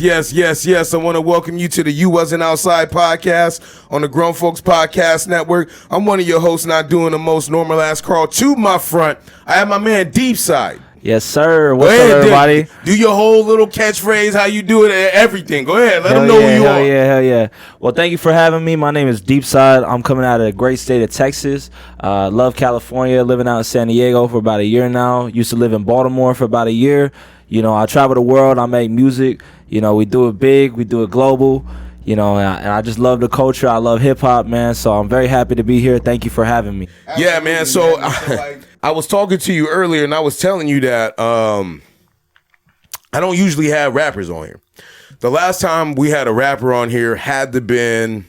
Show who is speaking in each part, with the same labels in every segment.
Speaker 1: Yes, yes, yes. I want to welcome you to the You Wasn't Outside podcast on the Grown Folks Podcast Network. I'm one of your hosts, not doing the most normal ass crawl. To my front, I have my man Deep Side.
Speaker 2: Yes, sir.
Speaker 1: What's up, everybody? Do your whole little catchphrase, how you do it, everything. Go ahead. Let them know who you are.
Speaker 2: Hell yeah. Well, thank you for having me. My name is Deep Side. I'm coming out of the great state of Texas. Love California, living out in San Diego for about a year now. Used to live in Baltimore for about a year. You know, I travel the world. I make music. You know, we do it big. We do it global. You know, and I just love the culture. I love hip-hop, man. So I'm very happy to be here. Thank you for having me.
Speaker 1: Yeah, man. So I was talking to you earlier, and I was telling you that I don't usually have rappers on here. The last time we had a rapper on here had to been,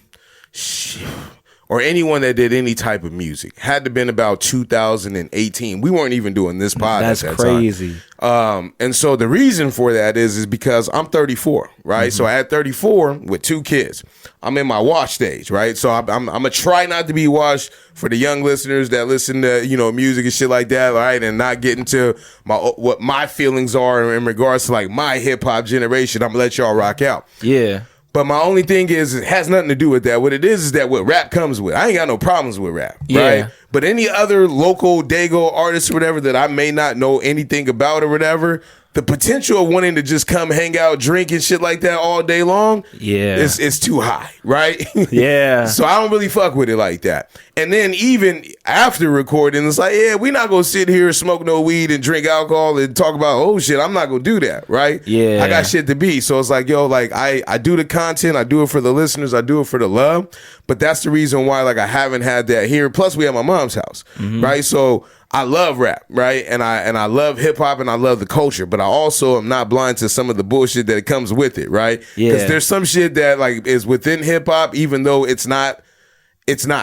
Speaker 1: or anyone that did any type of music, had to been about 2018. We weren't even doing this pod.
Speaker 2: That's
Speaker 1: at that
Speaker 2: crazy.
Speaker 1: Time. And so the reason for that is because I'm 34, right? Mm-hmm. So at 34 with 2 kids, I'm in my wash stage, right? So I'm gonna try not to be washed for the young listeners that listen to, you know, music and shit like that, right? And not get into what my feelings are in regards to like my hip hop generation. I'm gonna let y'all rock out.
Speaker 2: Yeah.
Speaker 1: But my only thing is, it has nothing to do with that. What it is that what rap comes with. I ain't got no problems with rap, right? But any other local Dago artist or whatever that I may not know anything about or whatever, the potential of wanting to just come hang out, drink and shit like that all day long, it's too high, right?
Speaker 2: Yeah.
Speaker 1: So I don't really fuck with it like that. And then even after recording, it's like, yeah, we're not gonna sit here, smoke no weed and drink alcohol and talk about, oh shit, I'm not gonna do that, right?
Speaker 2: Yeah.
Speaker 1: I got shit to be. So it's like, yo, like I do the content, I do it for the listeners, I do it for the love. But that's the reason why like I haven't had that here. Plus we have my mom's house, right? So I love rap, right? And I love hip hop and I love the culture, but I also am not blind to some of the bullshit that comes with it, right?
Speaker 2: Yeah.
Speaker 1: Because there's some shit that like is within hip hop, even though it's not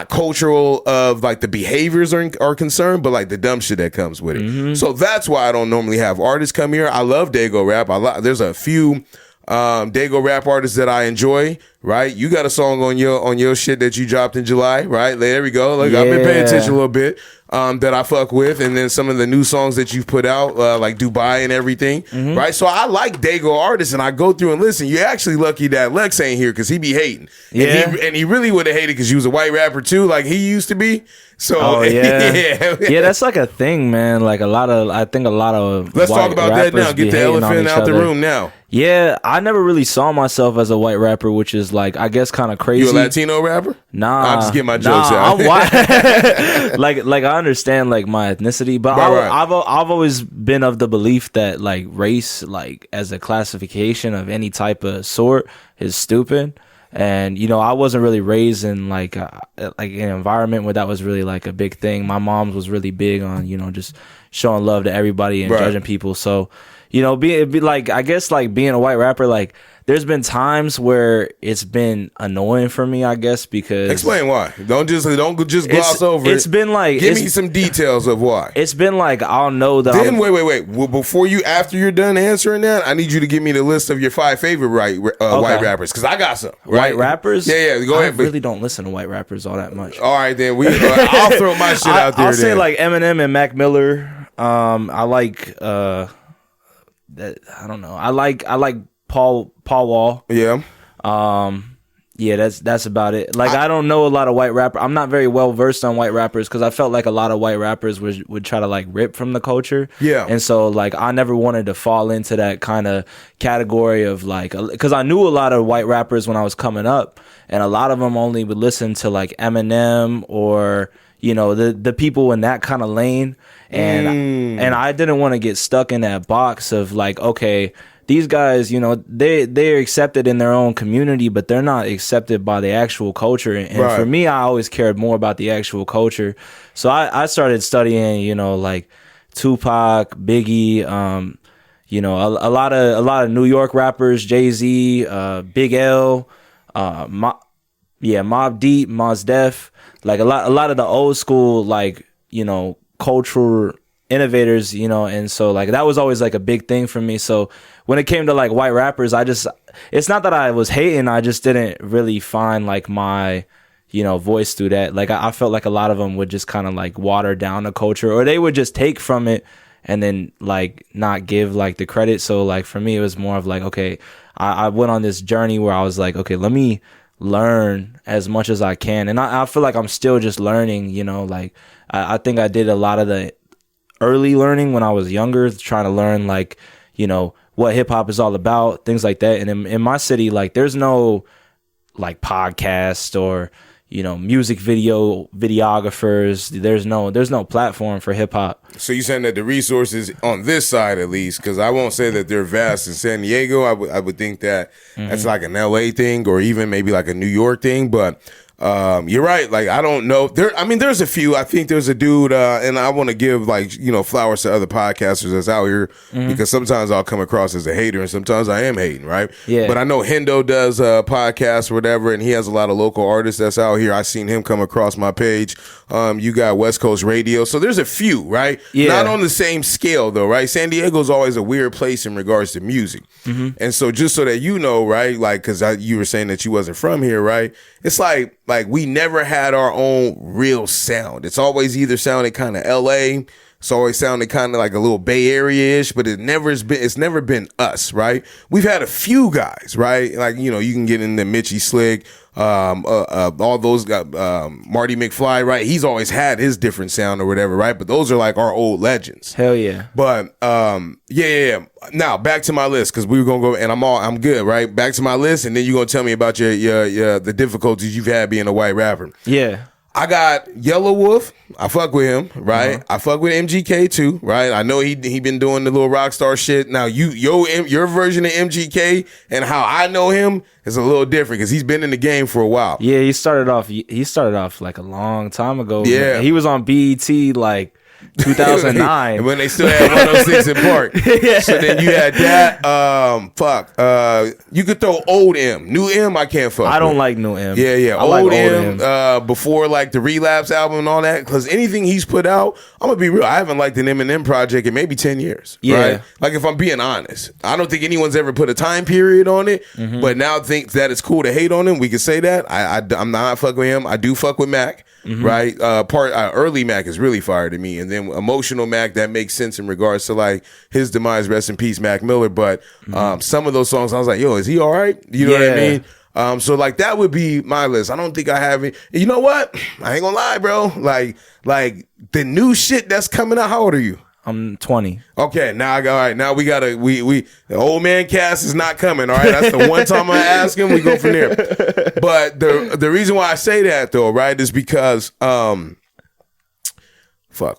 Speaker 1: cultural of like the behaviors are concerned, but like the dumb shit that comes with it. So that's why I don't normally have artists come here. I love Dago rap. There's a few Dago rap artists that I enjoy, right? You got a song on your shit that you dropped in July, right? There we go. Like I've been paying attention a little bit. That I fuck with, and then some of the new songs that you've put out, like Dubai and everything, right? So I like Dago artists, and I go through and listen. You're actually lucky that Lex ain't here because he be hating, and he really would have hated because you was a white rapper too, like he used to be. So
Speaker 2: yeah, that's like a thing, man. Like I think a lot of
Speaker 1: let's talk about that now. Get the elephant out the room now.
Speaker 2: Yeah, I never really saw myself as a white rapper, which is like I guess kind of crazy.
Speaker 1: You a Latino rapper?
Speaker 2: Nah,
Speaker 1: I'll just get my jokes out.
Speaker 2: I'm white. like I understand like my ethnicity, but I've always been of the belief that like race, like as a classification of any type of sort, is stupid. And you know, I wasn't really raised in like an environment where that was really like a big thing. My mom was really big on, you know, just showing love to everybody and judging people. So, you know, be like I guess like being a white rapper, like there's been times where it's been annoying for me, I guess, because
Speaker 1: explain why. Don't just gloss over it.
Speaker 2: It's been like
Speaker 1: give me some details of why.
Speaker 2: It's been like I'll know that.
Speaker 1: Then wait. Well, after you're done answering that, I need you to give me the list of your 5 favorite white rappers because I got some
Speaker 2: white rappers.
Speaker 1: Yeah, go ahead.
Speaker 2: I really don't listen to white rappers all that much.
Speaker 1: All right, then I'll throw my shit out there.
Speaker 2: I'll say like Eminem and Mac Miller. I like that. I don't know. I like Paul Wall.
Speaker 1: Yeah.
Speaker 2: Yeah, that's about it. Like I don't know a lot of white rappers. I'm not very well versed on white rappers because I felt like a lot of white rappers would try to like rip from the culture.
Speaker 1: Yeah.
Speaker 2: And so like I never wanted to fall into that kind of category of like, because I knew a lot of white rappers when I was coming up, and a lot of them only would listen to like Eminem or, you know, the people in that kind of lane. And I didn't want to get stuck in that box of like, okay, these guys, you know, they're accepted in their own community, but they're not accepted by the actual culture. And for me, I always cared more about the actual culture. So I started studying, you know, like Tupac, Biggie, you know, a lot of New York rappers, Jay-Z, Big L, Mobb Deep, Mos Def, like a lot of the old school, like, you know, cultural innovators, you know. And so like that was always like a big thing for me. So when it came to like white rappers, it's not that I was hating, I just didn't really find like my, you know, voice through that. Like I felt like a lot of them would just kind of like water down the culture, or they would just take from it and then like not give like the credit. So like for me, it was more of like, okay, I went on this journey where I was like, okay, let me learn as much as I can. And I feel like I'm still just learning, you know, like I think I did a lot of the early learning when I was younger, trying to learn like, you know, what hip hop is all about, things like that. And in my city, like there's no like podcast or, you know, music videographers. There's no platform for hip hop.
Speaker 1: So you saying that the resources on this side, at least, because I won't say that they're vast in San Diego. I would think that that's like an LA thing or even maybe like a New York thing. But you're right. Like, I don't know. There's a few. I think there's a dude, and I want to give like, you know, flowers to other podcasters that's out here because sometimes I'll come across as a hater and sometimes I am hating, right?
Speaker 2: Yeah.
Speaker 1: But I know Hendo does a podcast or whatever, and he has a lot of local artists that's out here. I seen him come across my page. You got West Coast Radio. So there's a few, right?
Speaker 2: Yeah.
Speaker 1: Not on the same scale though, right? San Diego's always a weird place in regards to music. And so just so that you know, right? Like, cause you were saying that you wasn't from here, right? It's like we never had our own real sound. It's always either sounded kind of LA. It's always sounded kind of like a little Bay Area-ish, but it's never been us, right? We've had a few guys, right? Like, you know, you can get into Mitchie Slick, all those guys, Marty McFly, right? He's always had his different sound or whatever, right? But those are like our old legends.
Speaker 2: Hell yeah.
Speaker 1: But yeah. Now back to my list, because we were gonna go, and I'm good, right? Back to my list, and then you're gonna tell me about your the difficulties you've had being a white rapper.
Speaker 2: Yeah.
Speaker 1: I got Yellow Wolf. I fuck with him, right? I fuck with MGK too, right? I know he been doing the little rock star shit. Now your version of MGK and how I know him is a little different because he's been in the game for a while.
Speaker 2: Yeah, he started off like a long time ago.
Speaker 1: Yeah,
Speaker 2: he was on BET like 2009
Speaker 1: and when they still had 106 in Park. Yeah. So then you had that. You could throw old M, new M. I can't fuck.
Speaker 2: I don't like new M.
Speaker 1: Yeah.
Speaker 2: I like
Speaker 1: old M. Before like the Relapse album and all that, because anything he's put out, I'm gonna be real. I haven't liked an Eminem project in maybe 10 years.
Speaker 2: Yeah.
Speaker 1: Right? Like if I'm being honest, I don't think anyone's ever put a time period on it. But now think that it's cool to hate on him. We can say that. I'm not fucking with him. I do fuck with Mac. Right, early Mac is really fire to me, and then emotional Mac, that makes sense in regards to like his demise. Rest in peace, Mac Miller. But some of those songs, I was like, yo, is he all right? You know what I mean? So like that would be my list. I don't think I have it. You know what? I ain't gonna lie, bro. Like the new shit that's coming out. How old are you?
Speaker 2: I'm 20.
Speaker 1: Okay, now all right. Now we gotta the old man cast is not coming. All right, that's the one time I ask him. We go from there. But the reason why I say that though, right, is because fuck,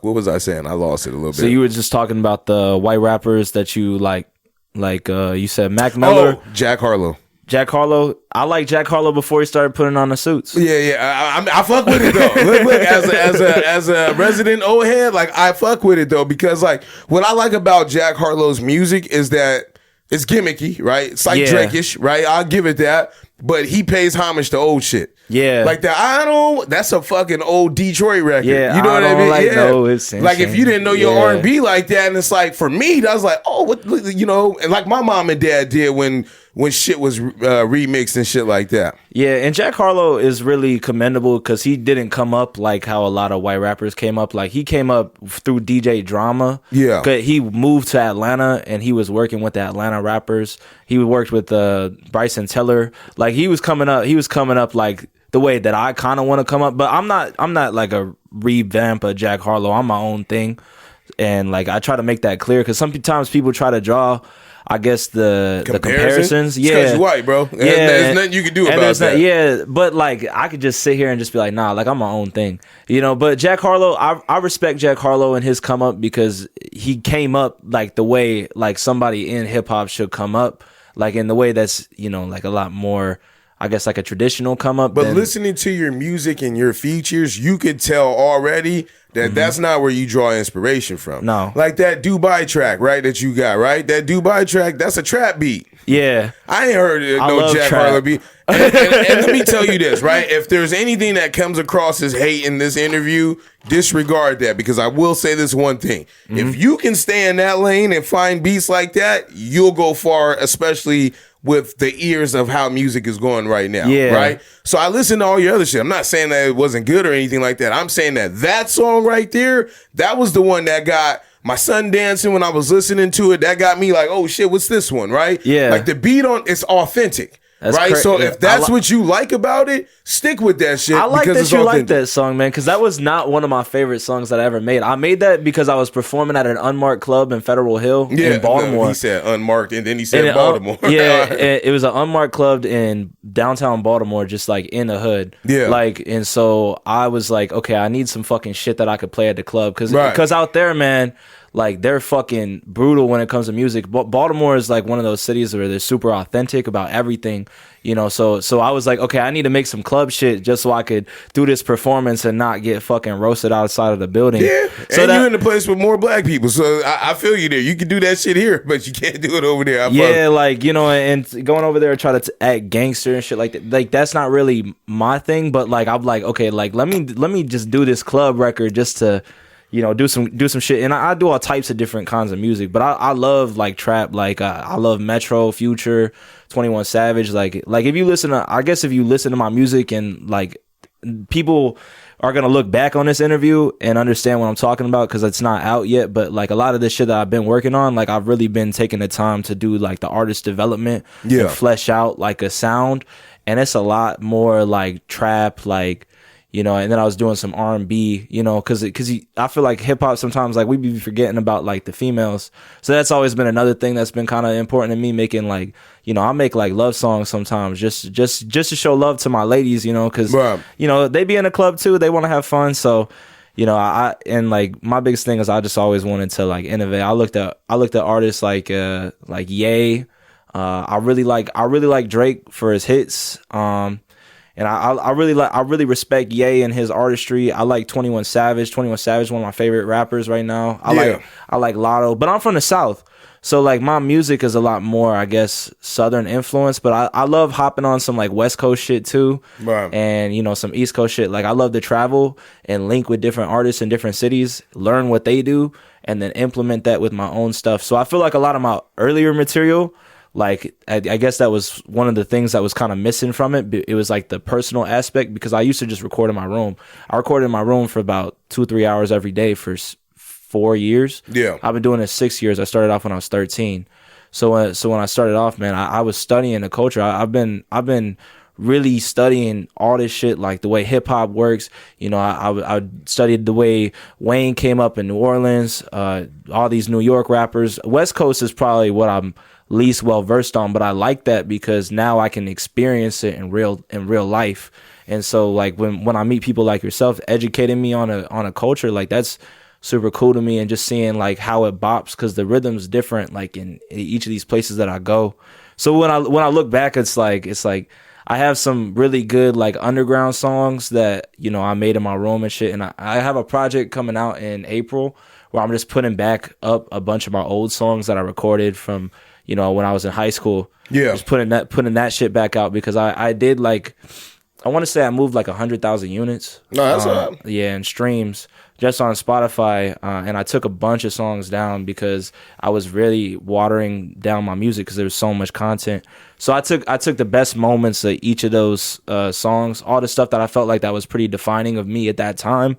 Speaker 1: what was I saying? I lost it a little bit.
Speaker 2: So you were just talking about the white rappers that you like you said Mac Miller,
Speaker 1: Jack Harlow.
Speaker 2: Jack Harlow. I like Jack Harlow before he started putting on the suits.
Speaker 1: Yeah. I fuck with it though. Look, as a resident old head, like I fuck with it though, because like what I like about Jack Harlow's music is that it's gimmicky, right? It's like Drake-ish, right? I'll give it that. But he pays homage to old shit. Yeah. Like that's a fucking old Detroit record. Yeah. You know what I mean?
Speaker 2: Like,
Speaker 1: yeah.
Speaker 2: No, it's insane.
Speaker 1: Like if you didn't know your R&B like that, and it's like for me, that was like, oh, what, you know, and like my mom and dad did when shit was remixed and shit like that.
Speaker 2: Yeah, and Jack Harlow is really commendable because he didn't come up like how a lot of white rappers came up. Like he came up through DJ Drama. Yeah. He moved to Atlanta and he was working with the Atlanta rappers. He worked with Bryson Tiller. Like he was coming up like the way that I kind of want to come up. But I'm not like a revamp of Jack Harlow. I'm my own thing. And like I try to make that clear because sometimes people try to draw, I guess the comparisons.
Speaker 1: Yeah, because you're white, bro. There's nothing you can do about that.
Speaker 2: But like I could just sit here and just be like, nah, like I'm my own thing, you know. But Jack Harlow, I respect Jack Harlow and his come up because he came up like the way like somebody in hip hop should come up, like in the way that's, you know, like a lot more, I guess, like a traditional come up.
Speaker 1: But listening to your music and your features, you could tell already that that's not where you draw inspiration from.
Speaker 2: No.
Speaker 1: Like that Dubai track, right, that you got, right? That Dubai track, that's a trap beat.
Speaker 2: Yeah.
Speaker 1: I ain't heard no Jack Harlow beat. And let me tell you this, right? If there's anything that comes across as hate in this interview, disregard that, because I will say this one thing. If you can stay in that lane and find beats like that, you'll go far, especially with the ears of how music is going right now, right? So I listen to all your other shit. I'm not saying that it wasn't good or anything like that. I'm saying that song right there, that was the one that got my son dancing when I was listening to it. That got me like, oh shit, what's this one, right?
Speaker 2: Yeah.
Speaker 1: Like the beat on it's authentic. Right, so if that's what you like about it, stick with that shit.
Speaker 2: I like
Speaker 1: because
Speaker 2: that
Speaker 1: it's
Speaker 2: you
Speaker 1: authentic.
Speaker 2: like that song, man, because that was not one of my favorite songs that I ever made. I made that because I was performing at an unmarked club in Federal Hill in Baltimore.
Speaker 1: No, he said unmarked, and then he said Baltimore.
Speaker 2: It was an unmarked club in downtown Baltimore, just like in the hood.
Speaker 1: Yeah,
Speaker 2: like, and so I was like, okay, I need some fucking shit that I could play at the club because out there, man. Like, they're fucking brutal when it comes to music. Baltimore is like one of those cities where they're super authentic about everything, you know. So I was like, okay, I need to make some club shit just so I could do this performance and not get fucking roasted outside of the building.
Speaker 1: Yeah,
Speaker 2: so
Speaker 1: and you're in a place with more black people, so I feel you there. You can do that shit here, but you can't do it over there.
Speaker 2: Like, you know, and going over there and try to act gangster and shit like that. Like, that's not really my thing. But like, I'm like, okay, like let me just do this club record just to, you know, do some shit. And I do all types of different kinds of music, but I love like trap. Like I love Metro, Future, 21 Savage. Like if you listen to my music and like people are going to look back on this interview and understand what I'm talking about because it's not out yet. But like a lot of this shit that I've been working on, like I've really been taking the time to do like the artist development and flesh out like a sound. And it's a lot more like trap, like, you know, and then I was doing some R&B, you know, because I feel like hip hop sometimes like we be forgetting about like the females, so that's always been another thing that's been kind of important to me. Making like, you know, I make like love songs sometimes just to show love to my ladies, you know, because you know they be in a club too, they want to have fun, so you know and like my biggest thing is I just always wanted to like innovate. I looked at artists like Ye. I really like Drake for his hits. And I really respect Ye and his artistry. I like 21 Savage. 21 Savage, one of my favorite rappers right now. I like Lotto, but I'm from the South. So like my music is a lot more, I guess, Southern influence, but I love hopping on some like West Coast shit too. Right. And you know, some East Coast shit. Like I love to travel and link with different artists in different cities, learn what they do, and then implement that with my own stuff. So I feel like a lot of my earlier material, like I guess that was one of the things that was kind of missing from it. It was like the personal aspect, because I used to just record in my room. I recorded in my room for about 2-3 hours every day for 4 years. Yeah, I've been doing it 6 years. I started off when I was 13. So when I started off, man, I was studying the culture. I've been really studying all this shit, like the way hip hop works. You know, I studied the way Wayne came up in New Orleans. All these New York rappers. West Coast is probably what I'm least well versed on, but I like that because now I can experience it in real life. And so like when I meet people like yourself educating me on a culture, like that's super cool to me. And just seeing like how it bops, because the rhythm's different like in each of these places that I go. So when I look back, it's like I have some really good like underground songs that, you know, I made in my room and shit. And I have a project coming out in April where I'm just putting back up a bunch of my old songs that I recorded from, you know, when I was in high school. Yeah. Just putting that shit back out, because I did like, I want to say I moved like 100,000 units. No, that's right. Yeah, and streams just on Spotify. And I took a bunch of songs down because I was really watering down my music because there was so much content. So I took the best moments of each of those songs, all the stuff that I felt like that was pretty defining of me at that time,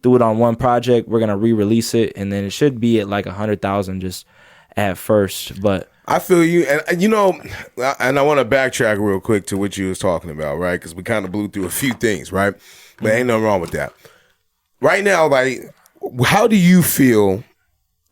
Speaker 2: threw it on one project. We're going to re-release it, and then it should be at like 100,000 just at first. But
Speaker 1: I feel you, and you know, and I want to backtrack real quick to what you was talking about, right? Because we kind of blew through a few things, right? But ain't nothing wrong with that. Right now, like, how do you feel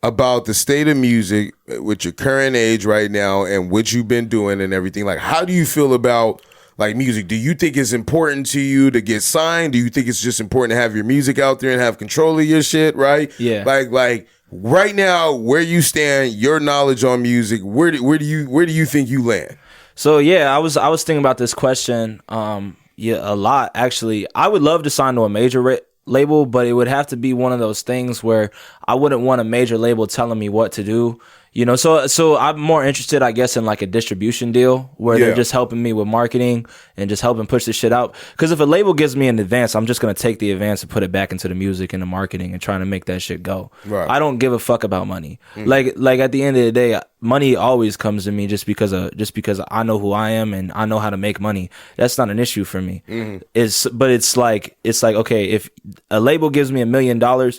Speaker 1: about the state of music with your current age right now and what you've been doing and everything? Like, how do you feel about like music? Do you think it's important to you to get signed? Do you think it's just important to have your music out there and have control of your shit, right? Yeah. Like. Right now, where you stand, your knowledge on music, where do you think you land?
Speaker 2: So yeah, I was thinking about this question, a lot actually. I would love to sign to a major label, but it would have to be one of those things where I wouldn't want a major label telling me what to do. You know, so I'm more interested, I guess, in like a distribution deal where they're just helping me with marketing and just helping push this shit out. Because if a label gives me an advance, I'm just going to take the advance and put it back into the music and the marketing and trying to make that shit go. Right. I don't give a fuck about money. Mm-hmm. Like at the end of the day, money always comes to me just because I know who I am and I know how to make money. That's not an issue for me. Mm-hmm. It's like, okay, if a label gives me $1 million,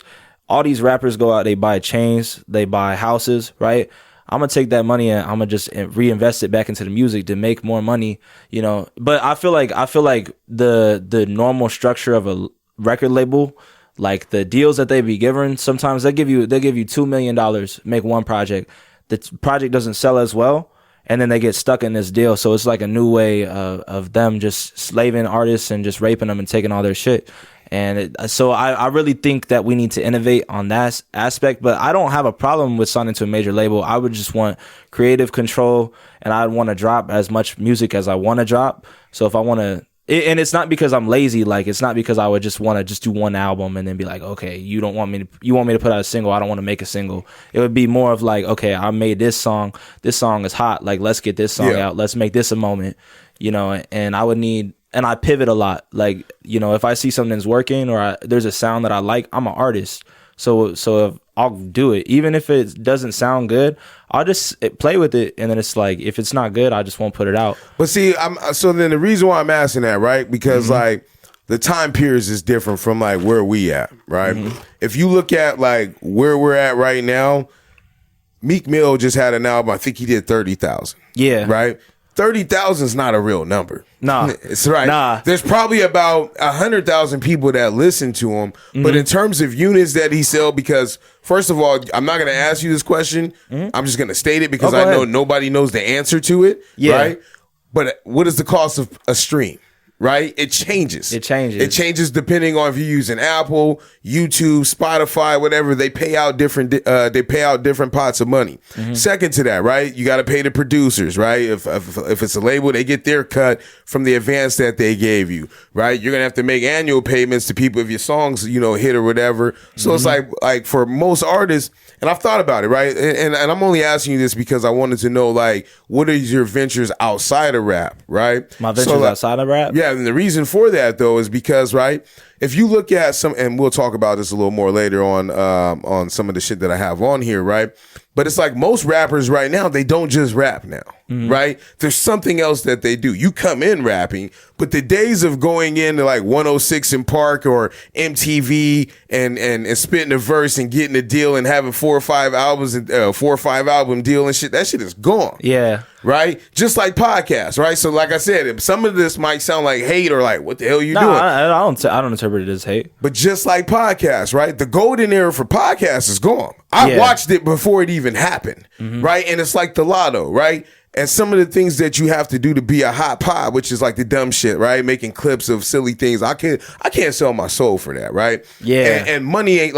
Speaker 2: all these rappers go out, they buy chains, they buy houses, right? I'm gonna take that money and I'm gonna just reinvest it back into the music to make more money, you know. But I feel like the normal structure of a record label, like the deals that they be given, sometimes they give you $2 million, make one project. The project doesn't sell as well, and then they get stuck in this deal. So it's like a new way of them just slaving artists and just raping them and taking all their shit. And so I really think that we need to innovate on that aspect. But I don't have a problem with signing to a major label. I would just want creative control, and I'd want to drop as much music as I want to drop. So if I want to, and it's not because I'm lazy. Like, it's not because I would just want to just do one album and then be like, okay, you want me to put out a single. I don't want to make a single. It would be more of like, okay, I made this song. This song is hot. Like, let's get this song out. Let's make this a moment, you know, and I would need, and I pivot a lot. Like, you know, if I see something's working or there's a sound that I like, I'm an artist. So if I'll do it, even if it doesn't sound good, I'll just play with it. And then it's like, if it's not good, I just won't put it out.
Speaker 1: But see, so then the reason why I'm asking that, right? Because like the time periods is different from like where we at, right? If you look at like where we're at right now, Meek Mill just had an album. I think he did 30,000.
Speaker 2: Yeah.
Speaker 1: Right. 30,000 is not a real number.
Speaker 2: Nah,
Speaker 1: it's right.
Speaker 2: Nah.
Speaker 1: There's probably about 100,000 people that listen to him. But in terms of units that he sell, because first of all, I'm not going to ask you this question. I'm just going to state it because I know nobody knows the answer to it. Yeah. Right. But what is the cost of a stream? Right? It changes. It changes depending on if you're using Apple, YouTube, Spotify, whatever. They pay out different pots of money. Second to that, right? You got to pay the producers, right? If it's a label, they get their cut from the advance that they gave you, right? You're going to have to make annual payments to people if your songs, you know, hit or whatever. So it's like for most artists, and I've thought about it, right? And I'm only asking you this because I wanted to know, like, what are your ventures outside of rap, right?
Speaker 2: My ventures outside of rap?
Speaker 1: Yeah, and the reason for that, though, is because, right, if you look at some, and we'll talk about this a little more later on some of the shit that I have on here, right? But it's like most rappers right now, they don't just rap now, right? There's something else that they do. You come in rapping, but the days of going into like 106 in Park or MTV and spitting a verse and getting a deal and having 4 or 5 albums and 4 or 5 album deal and shit, that shit is gone.
Speaker 2: Yeah.
Speaker 1: Right? Just like podcasts, right? So like I said, some of this might sound like hate or like, what the hell are you doing?
Speaker 2: I don't interpret it as hate.
Speaker 1: But just like podcasts, right? The golden era for podcasts is gone. I watched it before it even happened, right? And it's like the lotto, right? And some of the things that you have to do to be a hot pod, which is like the dumb shit, right? Making clips of silly things. I can't sell my soul for that, right?
Speaker 2: Yeah.
Speaker 1: And money ain't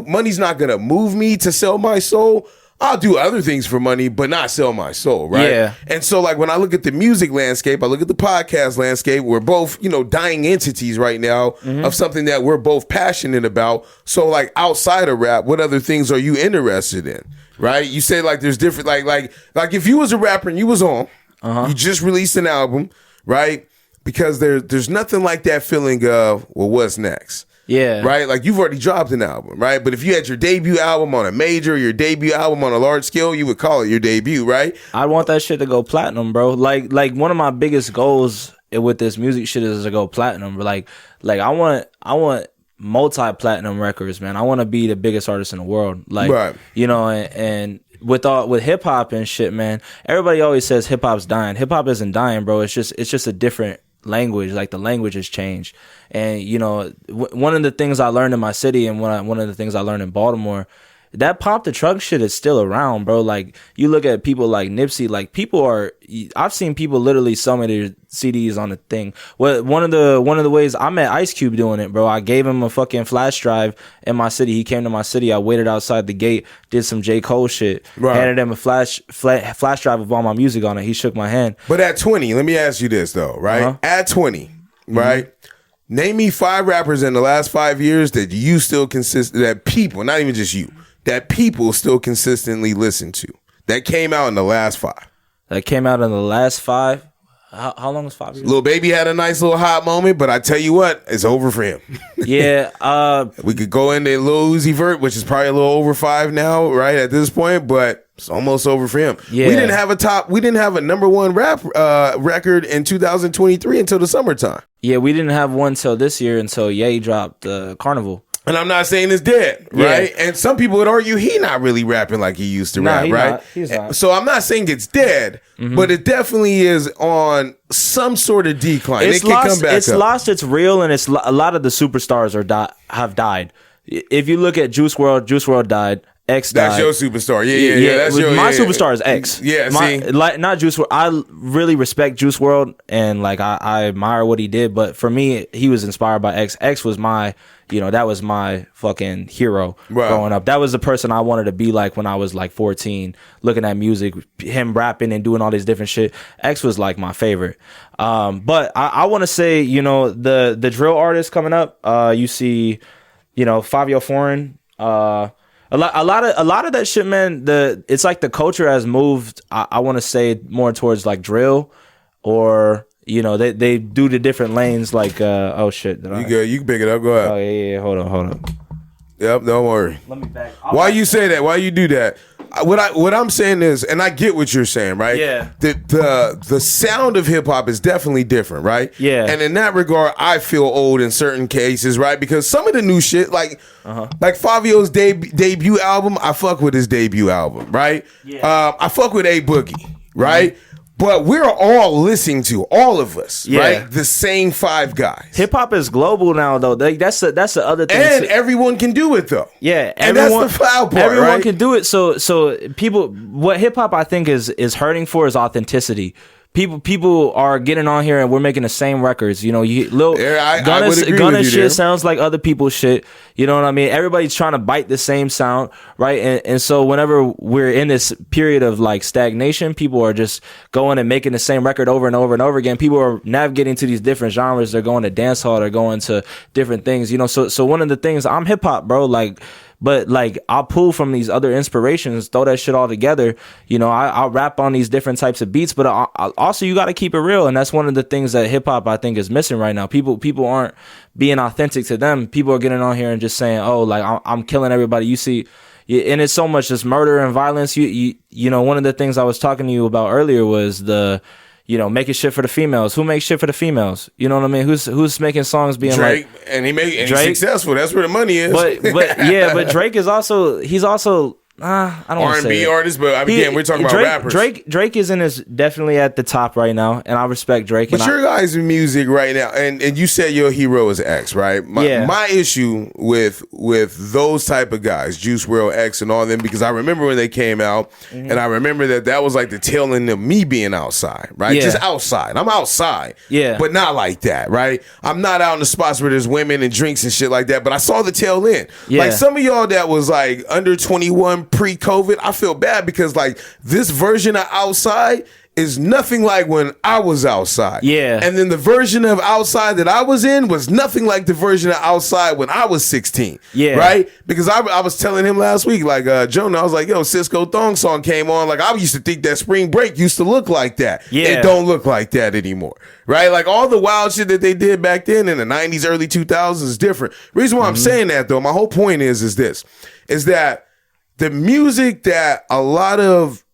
Speaker 1: money's not gonna move me to sell my soul. I'll do other things for money, but not sell my soul, right?
Speaker 2: Yeah.
Speaker 1: And so, like, when I look at the music landscape, I look at the podcast landscape, we're both, you know, dying entities right now of something that we're both passionate about. So, like, outside of rap, what other things are you interested in, right? You say, like, there's different, like if you was a rapper and you was on, you just released an album, right? Because there's nothing like that feeling of, well, what's next?
Speaker 2: Yeah.
Speaker 1: Right? Like, you've already dropped an album, right? But if you had your debut album on a major, your debut album on a large scale, you would call it your debut, right?
Speaker 2: I want that shit to go platinum, bro. Like one of my biggest goals with this music shit is to go platinum. Like I want multi-platinum records, man. I want to be the biggest artist in the world. Like, right. You know, and with hip hop and shit, man, everybody always says hip hop's dying. Hip hop isn't dying, bro. It's just a different language. Like, the language has changed. And, you know, one of the things I learned in my city and one of the things I learned in Baltimore, that Pop the Trunk shit is still around, bro. Like, you look at people like Nipsey, like, I've seen people literally sell me their CDs on the thing. Well, one of the ways I met Ice Cube doing it, bro. I gave him a fucking flash drive in my city. He came to my city. I waited outside the gate, did some J. Cole shit, right. Handed him a flash drive with all my music on it. He shook my hand.
Speaker 1: But at 20, let me ask you this though, right? At 20, right? Name me 5 rappers in the last 5 years that you still that people, not even just you, that people still consistently listen to, that came out in the last 5.
Speaker 2: That came out in the last 5? How long was 5 years?
Speaker 1: Lil Baby had a nice little hot moment, but I tell you what, it's over for him.
Speaker 2: Yeah.
Speaker 1: We could go into Lil Uzi Vert, which is probably a little over 5 now, right, at this point, but it's almost over for him. Yeah. We didn't have a number 1 rap record in 2023 until the summertime.
Speaker 2: Yeah, we didn't have one till this year, until Ye dropped Carnival.
Speaker 1: And I'm not saying it's dead, right? And some people would argue he not really rapping like he used to rap, right?
Speaker 2: He's not.
Speaker 1: So I'm not saying it's dead, but it definitely is on some sort of decline.
Speaker 2: It's
Speaker 1: it can come back
Speaker 2: it's
Speaker 1: up.
Speaker 2: lost its real, and it's a lot of the superstars have died. If you look at Juice WRLD died. X died.
Speaker 1: That's your superstar. Yeah. That's
Speaker 2: my superstar is X.
Speaker 1: Yeah, see?
Speaker 2: Like, not Juice WRLD. I really respect Juice WRLD, and like I admire what he did. But for me, he was inspired by X. X was my, that was my fucking hero growing up. That was the person I wanted to be like when I was like 14, looking at music, him rapping and doing all this different shit. X was like my favorite. But I want to say, the drill artists coming up. You see, Fabio Foreign. A lot of that shit, man. It's like the culture has moved. I want to say more towards like drill, or they do the different lanes. Like oh shit,
Speaker 1: you good? You can pick it up. Go ahead.
Speaker 2: Oh yeah. Hold on.
Speaker 1: Yep, don't worry.
Speaker 2: Let me back.
Speaker 1: Why you say that? Why you do that? What I'm saying is, and I get what you're saying, right?
Speaker 2: Yeah.
Speaker 1: The sound of hip hop is definitely different, right?
Speaker 2: Yeah.
Speaker 1: And in that regard, I feel old in certain cases, right? Because some of the new shit, like Fabio's debut album, I fuck with his debut album, right?
Speaker 2: Yeah.
Speaker 1: I fuck with A Boogie, right? But we're all listening to, all of us, right? The same 5 guys.
Speaker 2: Hip hop is global now, though. That's the other thing.
Speaker 1: And everyone can do it, though.
Speaker 2: Yeah,
Speaker 1: and that's the foul part,
Speaker 2: everyone
Speaker 1: right?
Speaker 2: can do it. So people, what hip hop I think is hurting for is authenticity. People are getting on here and we're making the same records. Gunna shit sounds like other people's shit. You know what I mean? Everybody's trying to bite the same sound, right? And so whenever we're in this period of like stagnation, people are just going and making the same record over and over and over again. People are navigating to these different genres. They're going to dance hall. They're going to different things. So one of the things, I'm hip hop, bro. But like I'll pull from these other inspirations, throw that shit all together. I'll rap on these different types of beats, but also you got to keep it real, and that's one of the things that hip hop I think is missing right now. People aren't being authentic to them. People are getting on here and just saying, "Oh, like I'm killing everybody." You see, and it's so much just murder and violence. One of the things I was talking to you about earlier was making shit for the females. Who makes shit for the females? You know what I mean? Who's making songs being
Speaker 1: Drake,
Speaker 2: like
Speaker 1: and he's successful. That's where the money is.
Speaker 2: But Drake is also I don't want to say
Speaker 1: R&B artist, but again, we're talking about rappers.
Speaker 2: Drake is definitely at the top right now, and I respect Drake.
Speaker 1: But your guys' music right now, and you said your hero is X, right? My issue with those type of guys, Juice WRLD, X, and all them, because I remember when they came out, and I remember that was like the tail end of me being outside, right?
Speaker 2: Yeah.
Speaker 1: Just outside. I'm outside, but not like that, right? I'm not out in the spots where there's women and drinks and shit like that, but I saw the tail end.
Speaker 2: Yeah.
Speaker 1: Like some of y'all that was like under 21 pre-COVID, I feel bad because like this version of outside is nothing like when I was outside. Yeah. And then the version of outside that I was in was nothing like the version of outside when I was 16. Yeah. Right? Because I was telling him last week, like Jonah, I was like, yo, Cisco Thong song came on. Like I used to think that Spring Break used to look like that. Yeah. It don't look like that anymore. Right? Like all the wild shit that they did back then in the 90s, early 2000s is different. Reason why I'm saying that though, my whole point is that the music that a lot of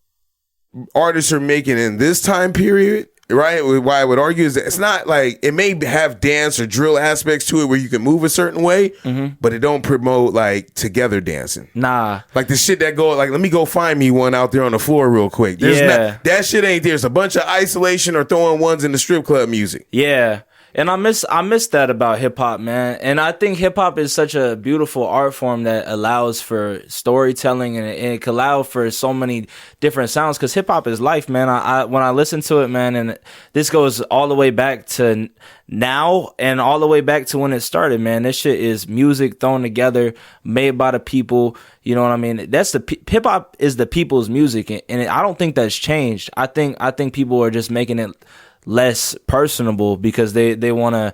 Speaker 1: artists are making in this time period, right? Why I would argue is that it's not like, it may have dance or drill aspects to it where you can move a certain way, but it don't promote like together dancing. Nah. Like the shit that go, like, let me go find me one out there on the floor real quick. That shit ain't there. It's a bunch of isolation or throwing ones in the strip club music.
Speaker 2: Yeah. And I miss that about hip hop, man. And I think hip hop is such a beautiful art form that allows for storytelling, and it can allow for so many different sounds. Because hip hop is life, man. When I listen to it, man, and this goes all the way back to now and all the way back to when it started, man. This shit is music thrown together, made by the people. You know what I mean? That's hip hop is the people's music, and I don't think that's changed. I think people are just making it less personable because they want to,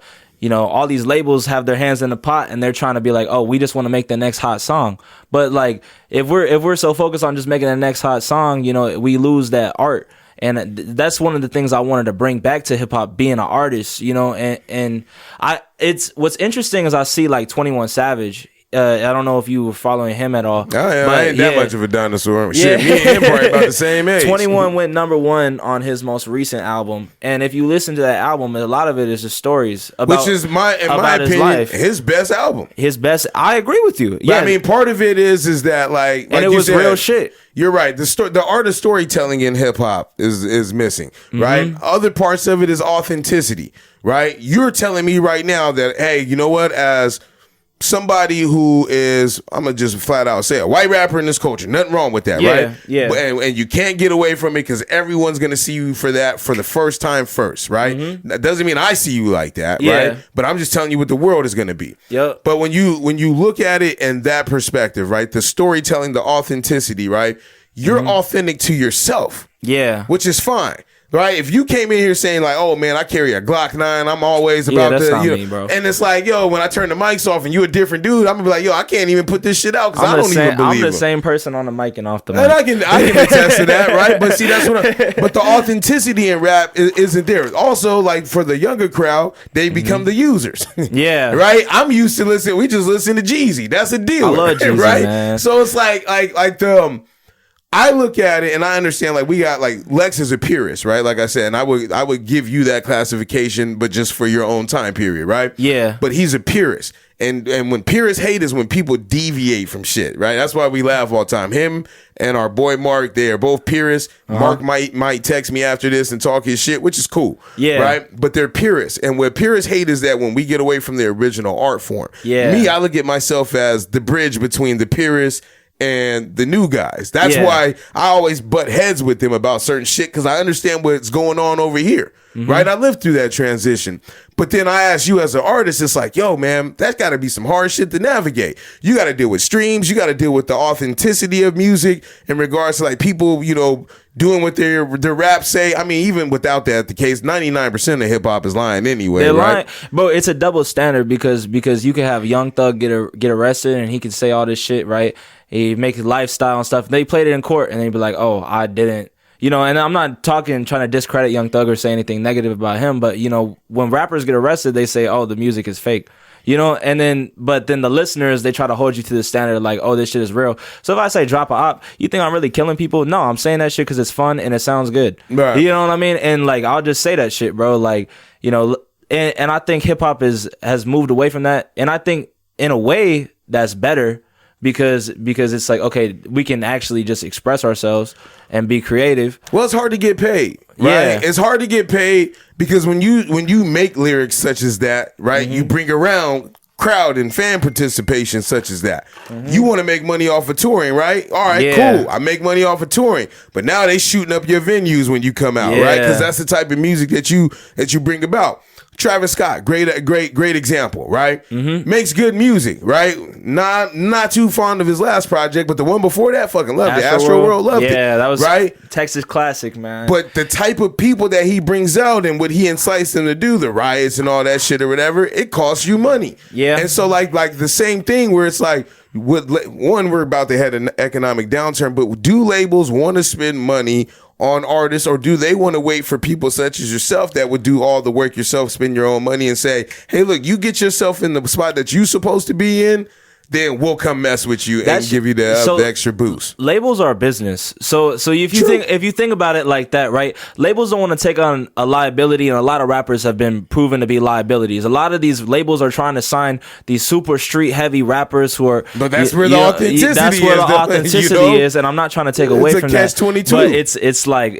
Speaker 2: all these labels have their hands in the pot and they're trying to be like, oh, we just want to make the next hot song. But like if we're so focused on just making the next hot song, we lose that art. And that's one of the things I wanted to bring back to hip hop, being an artist, it's what's interesting is I see like 21 Savage. I don't know if you were following him at all.
Speaker 1: I ain't that much of a dinosaur. Shit, me and him probably about the same age.
Speaker 2: 21 went #1 on his most recent album, and if you listen to that album, a lot of it is just stories about,
Speaker 1: which is in my opinion, his best album.
Speaker 2: His best. I agree with you.
Speaker 1: Yeah, I mean, part of it is that like
Speaker 2: it was real shit.
Speaker 1: You're right. The art of storytelling in hip hop is missing, right? Other parts of it is authenticity, right? You're telling me right now that, hey, you know what? As somebody who is, I'm gonna just flat out say, a white rapper in this culture, nothing wrong with that, right?
Speaker 2: Yeah.
Speaker 1: And you can't get away from it because everyone's gonna see you for that for the first time first, right? That doesn't mean I see you like that, right? But I'm just telling you what the world is gonna be.
Speaker 2: Yep.
Speaker 1: But when you look at it in that perspective, right? The storytelling, the authenticity, right? You're authentic to yourself.
Speaker 2: Yeah.
Speaker 1: Which is fine. Right? If you came in here saying like, oh man, I carry a Glock 9, I'm always about
Speaker 2: that's
Speaker 1: the,
Speaker 2: not
Speaker 1: you know,
Speaker 2: me, bro.
Speaker 1: And it's like, yo, when I turn the mics off and you a different dude, I'm gonna be like, yo, I can't even put this shit out because I don't even believe
Speaker 2: I'm the
Speaker 1: him.
Speaker 2: same person on the mic and off the mic.
Speaker 1: And I can attest to that, right? But see, that's but the authenticity in rap isn't there. Also, like for the younger crowd, they become the users.
Speaker 2: Yeah.
Speaker 1: Right? I'm used to listen. We just listen to Jeezy. That's a deal.
Speaker 2: I love Jeezy,
Speaker 1: right?
Speaker 2: man.
Speaker 1: So it's like I look at it and I understand, like, we got, like, Lex is a purist, right? Like I said, and I would give you that classification, but just for your own time period, right?
Speaker 2: Yeah.
Speaker 1: But he's a purist. And when purists hate is when people deviate from shit, right? That's why we laugh all the time. Him and our boy Mark, they are both purists. Mark might text me after this and talk his shit, which is cool.
Speaker 2: Yeah.
Speaker 1: Right? But they're purists. And what purists hate is that when we get away from the original art form.
Speaker 2: Yeah.
Speaker 1: Me, I look at myself as the bridge between the purists and the new guys. That's why I always butt heads with them about certain shit, because I understand what's going on over here. Right? I lived through that transition. But then I ask you as an artist, it's like, yo, man, that's got to be some hard shit to navigate. You got to deal with streams. You got to deal with the authenticity of music in regards to like people, you know, doing what their rap say. I mean, even without that the case, 99% of hip hop is lying anyway.
Speaker 2: They're
Speaker 1: right?
Speaker 2: lying, but it's a double standard because you can have Young Thug get arrested and he can say all this shit, right? He make his lifestyle and stuff. They played it in court and they'd be like, oh, I didn't. You know, and I'm not trying to discredit Young Thug or say anything negative about him, but, you know, when rappers get arrested, they say, oh, the music is fake. You know, but then the listeners, they try to hold you to the standard like, oh, this shit is real. So if I say drop a op, you think I'm really killing people? No, I'm saying that shit because it's fun and it sounds good.
Speaker 1: Right.
Speaker 2: You know what I mean? And like, I'll just say that shit, bro. Like, you know, and I think hip hop has moved away from that. And I think in a way that's better because it's like, okay, we can actually just express ourselves and be creative.
Speaker 1: Well, it's hard to get paid, right?
Speaker 2: Yeah.
Speaker 1: It's hard to get paid because when you make lyrics such as that, right, you bring around crowd and fan participation such as that. You want to make money off of touring, right? All right, cool. I make money off of touring, but now they shooting up your venues when you come out, right? Because that's the type of music that you bring about. Travis Scott, great example, right? Makes good music, right? Not too fond of his last project, but the one before that, fucking loved it. Astro World loved it.
Speaker 2: Yeah, that was
Speaker 1: right.
Speaker 2: Texas classic, man.
Speaker 1: But the type of people that he brings out and what he incites them to do, the riots and all that shit or whatever, it costs you money.
Speaker 2: Yeah,
Speaker 1: and so like the same thing where it's like, we're about to have an economic downturn, but do labels want to spend money on artists, or do they want to wait for people such as yourself that would do all the work yourself, spend your own money and say, hey, look, you get yourself in the spot that you're supposed to be in, then we'll come mess with you and give you the extra boost.
Speaker 2: Labels are a business. So if you think about it like that, right? Labels don't want to take on a liability, and a lot of rappers have been proven to be liabilities. A lot of these labels are trying to sign these super street heavy rappers who are.
Speaker 1: But that's where the authenticity
Speaker 2: is, and I'm not trying to take away from that.
Speaker 1: It's a catch-22.
Speaker 2: But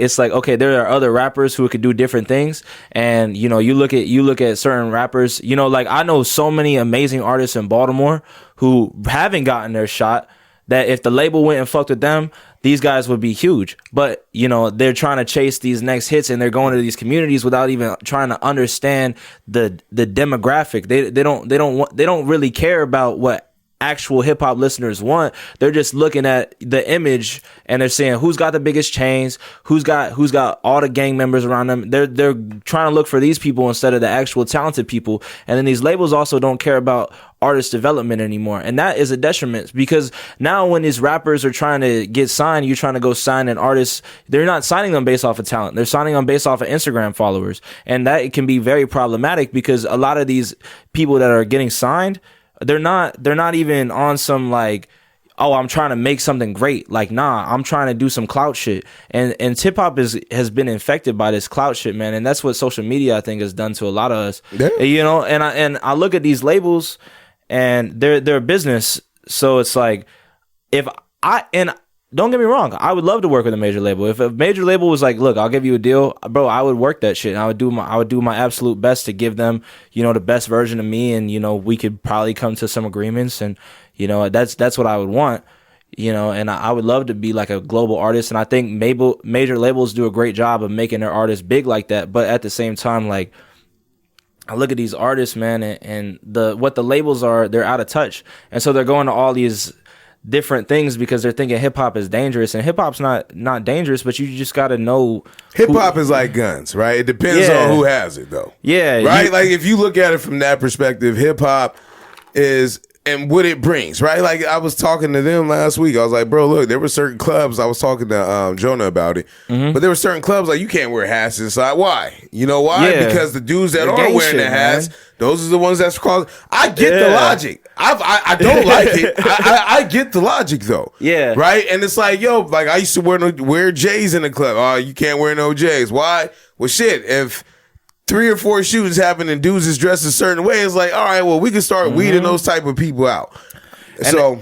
Speaker 2: it's like okay, there are other rappers who could do different things, and you know, you look at certain rappers. You know, like I know so many amazing artists in Baltimore who haven't gotten their shot, that if the label went and fucked with them, these guys would be huge. But, you know, they're trying to chase these next hits and they're going to these communities without even trying to understand the demographic. They don't really care about what actual hip hop listeners want. They're just looking at the image and they're saying who's got the biggest chains, who's got all the gang members around them. They're trying to look for these people instead of the actual talented people. And then these labels also don't care about artist development anymore, and that is a detriment, because now when these rappers are trying to get signed, you're trying to go sign an artist, they're not signing them based off of talent, they're signing them based off of Instagram followers, and that can be very problematic because a lot of these people that are getting signed they're not even on some like, oh, I'm trying to make something great. Like, nah, I'm trying to do some clout shit. And hip hop has been infected by this clout shit, man. And that's what social media, I think, has done to a lot of us. Yeah. You know, and I look at these labels, and they're a business. So it's like, don't get me wrong, I would love to work with a major label. If a major label was like, look, I'll give you a deal, bro, I would work that shit. And I would do my absolute best to give them, you know, the best version of me, and, you know, we could probably come to some agreements, and, you know, that's what I would want, you know, and I would love to be like a global artist. And I think major labels do a great job of making their artists big like that. But at the same time, like, I look at these artists, man, and what the labels are, they're out of touch. And so they're going to all these different things because they're thinking hip hop is dangerous, and hip hop's not dangerous, but you just got to know
Speaker 1: hip hop is like guns, right? It depends on who has it, though.
Speaker 2: Yeah,
Speaker 1: right. Like if you look at it from that perspective, hip hop is and what it brings, right? Like I was talking to them last week. I was like, bro, look, there were certain clubs. I was talking to Jonah about it, but there were certain clubs like you can't wear hats inside. Why? You know why? Yeah. Because the dudes that are wearing the hats, man, those are the ones that's caused. I get the logic. I don't like it. I get the logic though. Yeah. Right. And it's like, yo, like I used to wear J's in the club. Oh, you can't wear no J's. Why? Well, shit. If 3 or 4 shootings happen and dudes is dressed a certain way, it's like, all right, well, we can start weeding those type of people out.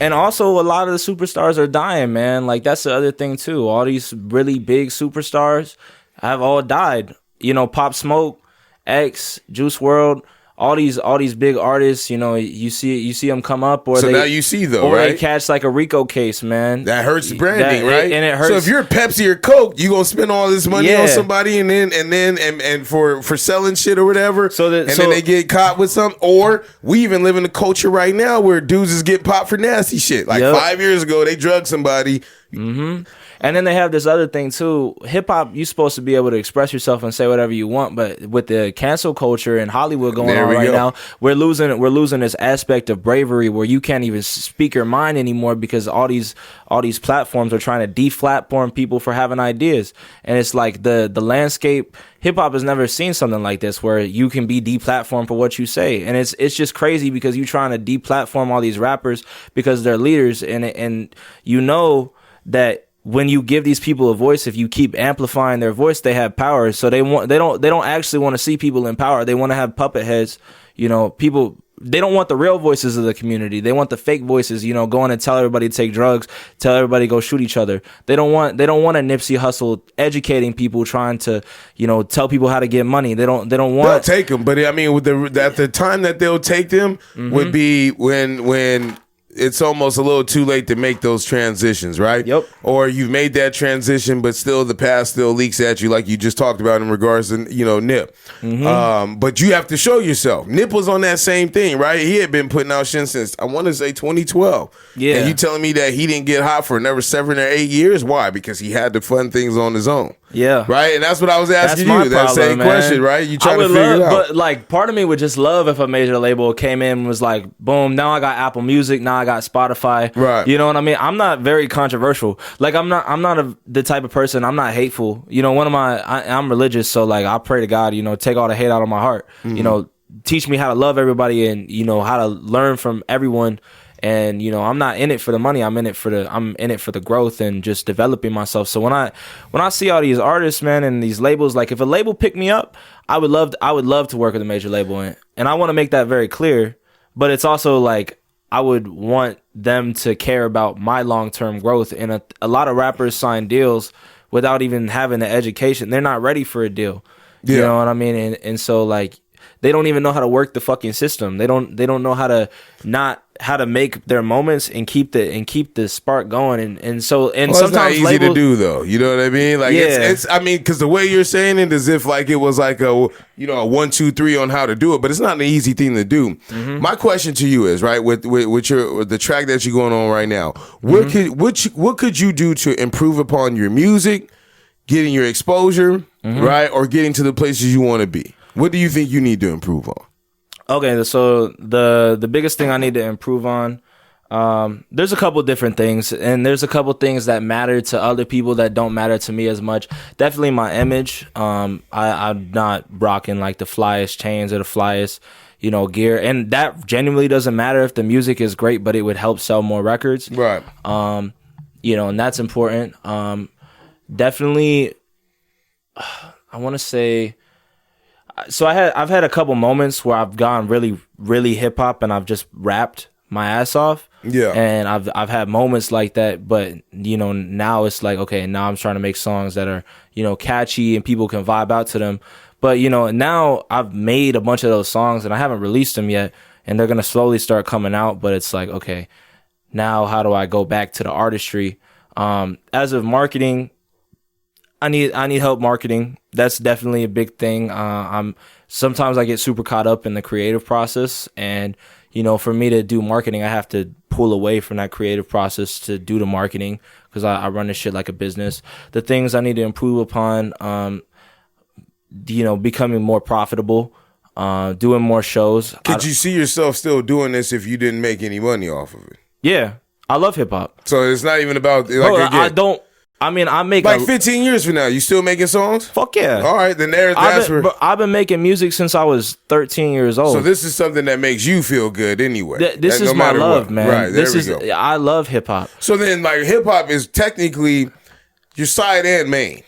Speaker 2: And also a lot of the superstars are dying, man. Like that's the other thing too. All these really big superstars have all died. You know, Pop Smoke, X, Juice WRLD, all these big artists, you know, you see them come up, or
Speaker 1: now you see though,
Speaker 2: or
Speaker 1: right?
Speaker 2: They catch like a RICO case, man.
Speaker 1: That hurts branding, right?
Speaker 2: And it hurts.
Speaker 1: So if you're Pepsi or Coke, you gonna spend all this money on somebody, and for selling shit or whatever. Then they get caught with something. Or we even live in a culture right now where dudes is getting popped for nasty shit. Like 5 years ago, they drugged somebody.
Speaker 2: Mm-hmm. And then they have this other thing too. Hip hop, you're supposed to be able to express yourself and say whatever you want, but with the cancel culture in Hollywood going on right now, we're losing this aspect of bravery where you can't even speak your mind anymore because all these platforms are trying to deflatform people for having ideas. And it's like the landscape. Hip hop has never seen something like this where you can be deplatformed for what you say, and it's just crazy because you're trying to deplatform all these rappers because they're leaders, and you know that when you give these people a voice, if you keep amplifying their voice, they have power. So they don't actually want to see people in power. They want to have puppet heads. You know, people, they don't want the real voices of the community. They want the fake voices, you know, going and tell everybody to take drugs, tell everybody to go shoot each other. They don't want a Nipsey Hussle educating people, trying to, you know, tell people how to get money. They don't want.
Speaker 1: They'll take them, but I mean, at the time that they'll take them would be when it's almost a little too late to make those transitions, right? Yep. Or you've made that transition, but still the past still leaks at you, like you just talked about in regards to, you know, Nip. But you have to show yourself. Nip was on that same thing, right? He had been putting out shit since, I want to say 2012. Yeah. And you telling me that he didn't get hot for another 7 or 8 years? Why? Because he had to fund things on his own. Yeah. Right? And that's what I was asking you. That same question, right? You trying to figure it out.
Speaker 2: But like part of me would just love if a major label came in and was like, boom, now I got Apple Music, now I got Spotify. Right. You know what I mean? I'm not very controversial. Like I'm not the type of person, I'm not hateful. You know, I'm religious, so like I pray to God, you know, take all the hate out of my heart. You know, teach me how to love everybody and, you know, how to learn from everyone. And, you know, I'm not in it for the money. I'm in it for the growth and just developing myself. So when I see all these artists, man, and these labels, like if a label picked me up, I would love to work with a major label. And I want to make that very clear. But it's also like I would want them to care about my long-term growth. And a lot of rappers sign deals without even having the education. They're not ready for a deal. Yeah. You know what I mean? And so like they don't even know how to work the fucking system. They don't know how to make their moments and keep the spark going. And so sometimes
Speaker 1: it's not easy to do though. You know what I mean? Like it's I mean, because the way you're saying it is if like it was like a 1, 2, 3 on how to do it, but it's not an easy thing to do. My question to you is, right, with the track that you're going on right now, what could you do to improve upon your music, getting your exposure, right, or getting to the places you want to be? What do you think you need to improve on?
Speaker 2: Okay, so the biggest thing I need to improve on, There's a couple different things, and there's a couple things that matter to other people that don't matter to me as much. Definitely my image. I'm not rocking like the flyest chains or the flyest, gear, and that genuinely doesn't matter if the music is great, but it would help sell more records.
Speaker 1: Right.
Speaker 2: And that's important. Definitely, I want to say. So I've had a couple moments where I've gone really, really hip hop, and I've just rapped my ass off.
Speaker 1: Yeah.
Speaker 2: And I've had moments like that, but now it's like, okay, now I'm trying to make songs that are, catchy and people can vibe out to them. But now I've made a bunch of those songs and I haven't released them yet, and they're gonna slowly start coming out. But it's like, okay, now how do I go back to the artistry? As of marketing, I need help marketing. That's definitely a big thing. Sometimes I get super caught up in the creative process, and for me to do marketing, I have to pull away from that creative process to do the marketing, because I run this shit like a business. The things I need to improve upon, becoming more profitable, doing more shows.
Speaker 1: Could you see yourself still doing this if you didn't make any money off of it?
Speaker 2: Yeah, I love hip hop.
Speaker 1: So it's not even about
Speaker 2: I make
Speaker 1: like 15 years from now, you still making songs?
Speaker 2: Fuck yeah.
Speaker 1: All right, then
Speaker 2: I've been making music since I was 13 years old.
Speaker 1: So this is something that makes you feel good anyway.
Speaker 2: This is my love,
Speaker 1: what.
Speaker 2: man.
Speaker 1: Right, there we go.
Speaker 2: I love hip hop.
Speaker 1: So then, like, hip hop is technically your side and main.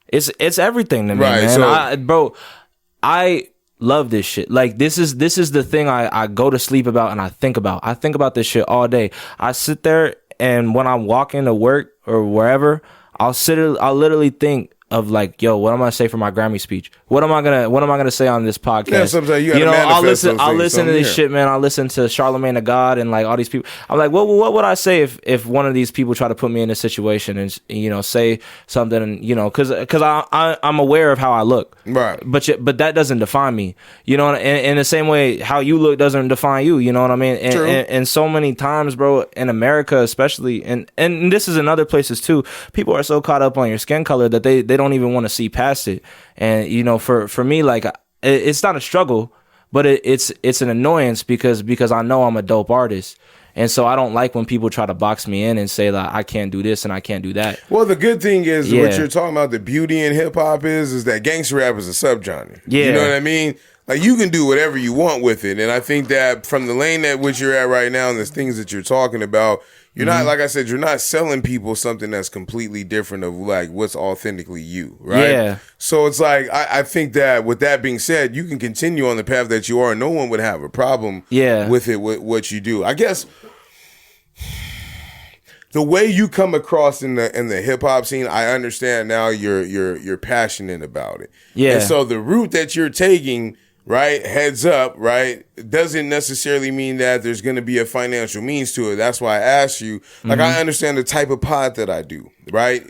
Speaker 2: It's everything to me,
Speaker 1: right,
Speaker 2: man. I love this shit. Like, this is the thing I go to sleep about and I think about. I think about this shit all day. I sit there, and when I'm walking to work or wherever, I'll literally think of like, yo, what am I gonna say for my Grammy speech? What am I gonna say on this podcast?
Speaker 1: Yeah, sometimes you gotta
Speaker 2: I'll listen to this shit, man. I'll listen to Charlemagne the God and like all these people. I'm like, well, what would I say if one of these people try to put me in a situation and say something, and because I'm aware of how I look,
Speaker 1: right?
Speaker 2: But that doesn't define me, in the same way how you look doesn't define you, you know what I mean? And,
Speaker 1: True.
Speaker 2: and so many times, bro, in America especially, and this is in other places too, people are so caught up on your skin color that they don't even want to see past it. And for me, like, it's not a struggle, but it's an annoyance because I know I'm a dope artist, and so I don't like when people try to box me in and say like I can't do this and I can't do that.
Speaker 1: Well, the good thing is what you're talking about. The beauty in hip hop is that gangster rap is a subgenre.
Speaker 2: Yeah,
Speaker 1: you know what I mean. Like, you can do whatever you want with it, and I think that from the lane at which you're at right now and the things that you're talking about, you're not, like I said, you're not selling people something that's completely different of like what's authentically you, right?
Speaker 2: Yeah.
Speaker 1: So it's like, I think that with that being said, you can continue on the path that you are. No one would have a problem with it, with what you do. I guess the way you come across in the hip hop scene, I understand now. You're passionate about it.
Speaker 2: Yeah.
Speaker 1: And so the route that you're taking, right, heads up, right, doesn't necessarily mean that there's going to be a financial means to it. That's why I asked you. Like, I understand the type of pod that I do, right?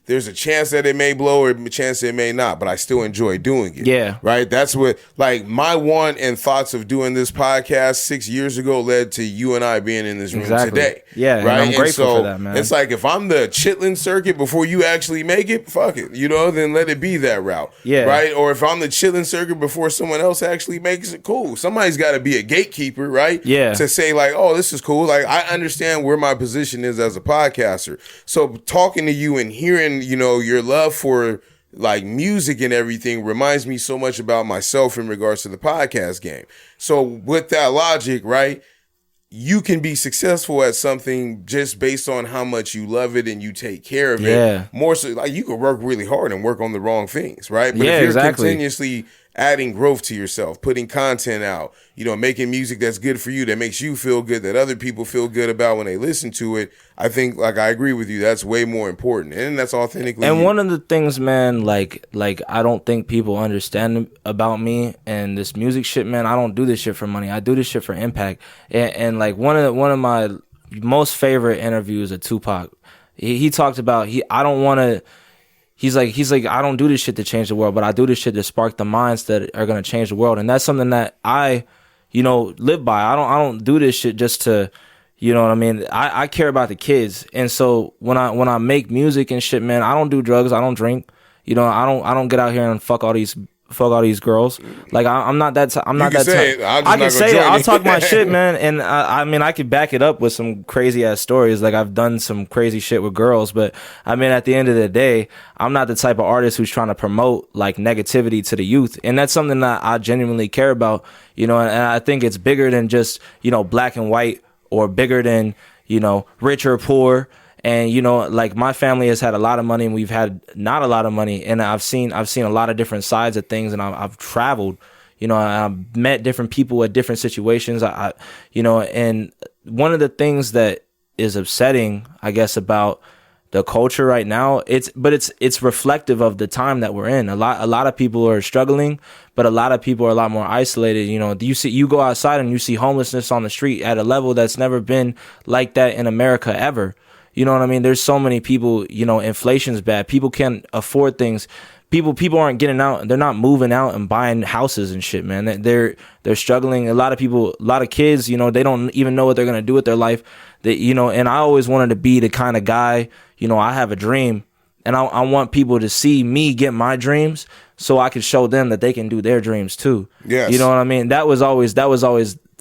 Speaker 1: There's a chance that it may blow or a chance that it may not, but I still enjoy doing it.
Speaker 2: Yeah.
Speaker 1: Right? That's what, like, my want and thoughts of doing this podcast 6 years ago led to you and I being in this room today.
Speaker 2: Yeah,
Speaker 1: right?
Speaker 2: And I'm grateful for that, man.
Speaker 1: It's like, if I'm the chitlin circuit before you actually make it, fuck it, then let it be that route.
Speaker 2: Yeah.
Speaker 1: Right? Or if I'm the chitlin circuit before someone else actually makes it, cool. Somebody's got to be a gatekeeper, right?
Speaker 2: Yeah.
Speaker 1: To say like, oh, this is cool. Like, I understand where my position is as a podcaster. So talking to you and hearing, your love for like music and everything reminds me so much about myself in regards to the podcast game. So with that logic, right, you can be successful at something just based on how much you love it and you take care of it. More so, like, you could work really hard and work on the wrong things, right? But if you're continuously adding growth to yourself, putting content out, making music that's good for you, that makes you feel good, that other people feel good about when they listen to it, I think, like, I agree with you, that's way more important. And that's authentically
Speaker 2: And
Speaker 1: you.
Speaker 2: one of the things, man, like I don't think people understand about me and this music shit, man, I don't do this shit for money. I do this shit for impact. And like one of my most favorite interviews of Tupac, he talked about I don't want to. He's like, I don't do this shit to change the world, but I do this shit to spark the minds that are gonna change the world, and that's something that I, live by. I don't do this shit just to, you know what I mean. I care about the kids, and so when I make music and shit, man, I don't do drugs, I don't drink, I don't get out here and fuck all these fuck all these girls. Like I'm not that. I'm not that.
Speaker 1: I can say it.
Speaker 2: I'll talk my shit, man. And I mean, I could back it up with some crazy ass stories. Like I've done some crazy shit with girls, but I mean, at the end of the day, I'm not the type of artist who's trying to promote like negativity to the youth, and that's something that I genuinely care about. You know, and I think it's bigger than just, you know, black and white, or bigger than, you know, rich or poor. And, you know, like my family has had a lot of money and we've had not a lot of money. And I've seen a lot of different sides of things, and I've traveled, you know, I've met different people at different situations. You know, and one of the things that is upsetting, I guess, about the culture right now, it's reflective of the time that we're in. A lot of people are struggling, but a lot of people are a lot more isolated. You know, you go outside and you see homelessness on the street at a level that's never been like that in America ever. You know what I mean? There's so many people, you know, inflation's bad. People can't afford things. People aren't getting out. They're not moving out and buying houses and shit, man. They're struggling. A lot of kids, you know, they don't even know what they're going to do with their life. You know, and I always wanted to be the kind of guy, you know, I have a dream, and I want people to see me get my dreams so I can show them that they can do their dreams too.
Speaker 1: Yes.
Speaker 2: You know what I mean? That was always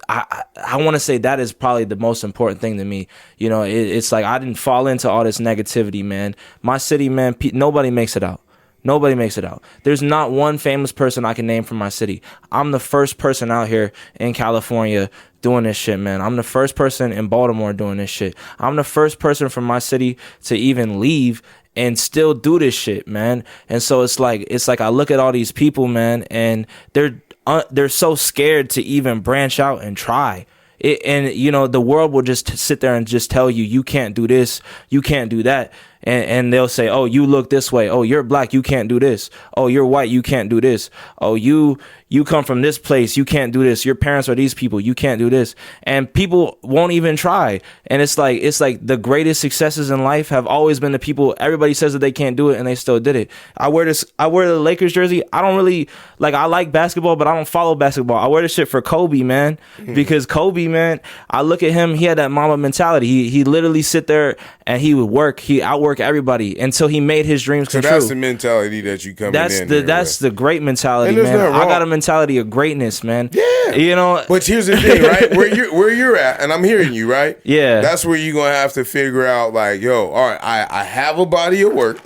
Speaker 2: I want to say that is probably the most important thing to me. You know, it's like I didn't fall into all this negativity, man. My city, man, nobody makes it out. Nobody makes it out. There's not one famous person I can name from my city. I'm the first person out here in California doing this shit, man. I'm the first person in Baltimore doing this shit. I'm the first person from my city to even leave and still do this shit, man. And so it's like I look at all these people, man, and they're so scared to even branch out and try. And you know, the world will just sit there and just tell you, you can't do this, you can't do that. And they'll say, oh, you look this way. Oh, you're black, you can't do this. Oh, you're white, you can't do this. Oh, you come from this place, you can't do this. Your parents are these people, you can't do this. And people won't even try. And it's like the greatest successes in life have always been the people, everybody says that they can't do it and they still did it. I wear the Lakers jersey. I don't really, like, I like basketball, but I don't follow basketball. I wear this shit for Kobe, man. Because Kobe, man, I look at him, he had that mama mentality. He literally sit there and he would work. He outwork everybody until he made his dreams come true.
Speaker 1: So that's the mentality that you come in.
Speaker 2: That's the great mentality, man. I got a mentality of greatness, man.
Speaker 1: Yeah,
Speaker 2: you know.
Speaker 1: But here's the thing, right? Where you're at, and I'm hearing you, right?
Speaker 2: Yeah,
Speaker 1: that's where you're gonna have to figure out, like, yo, all right, I have a body of work.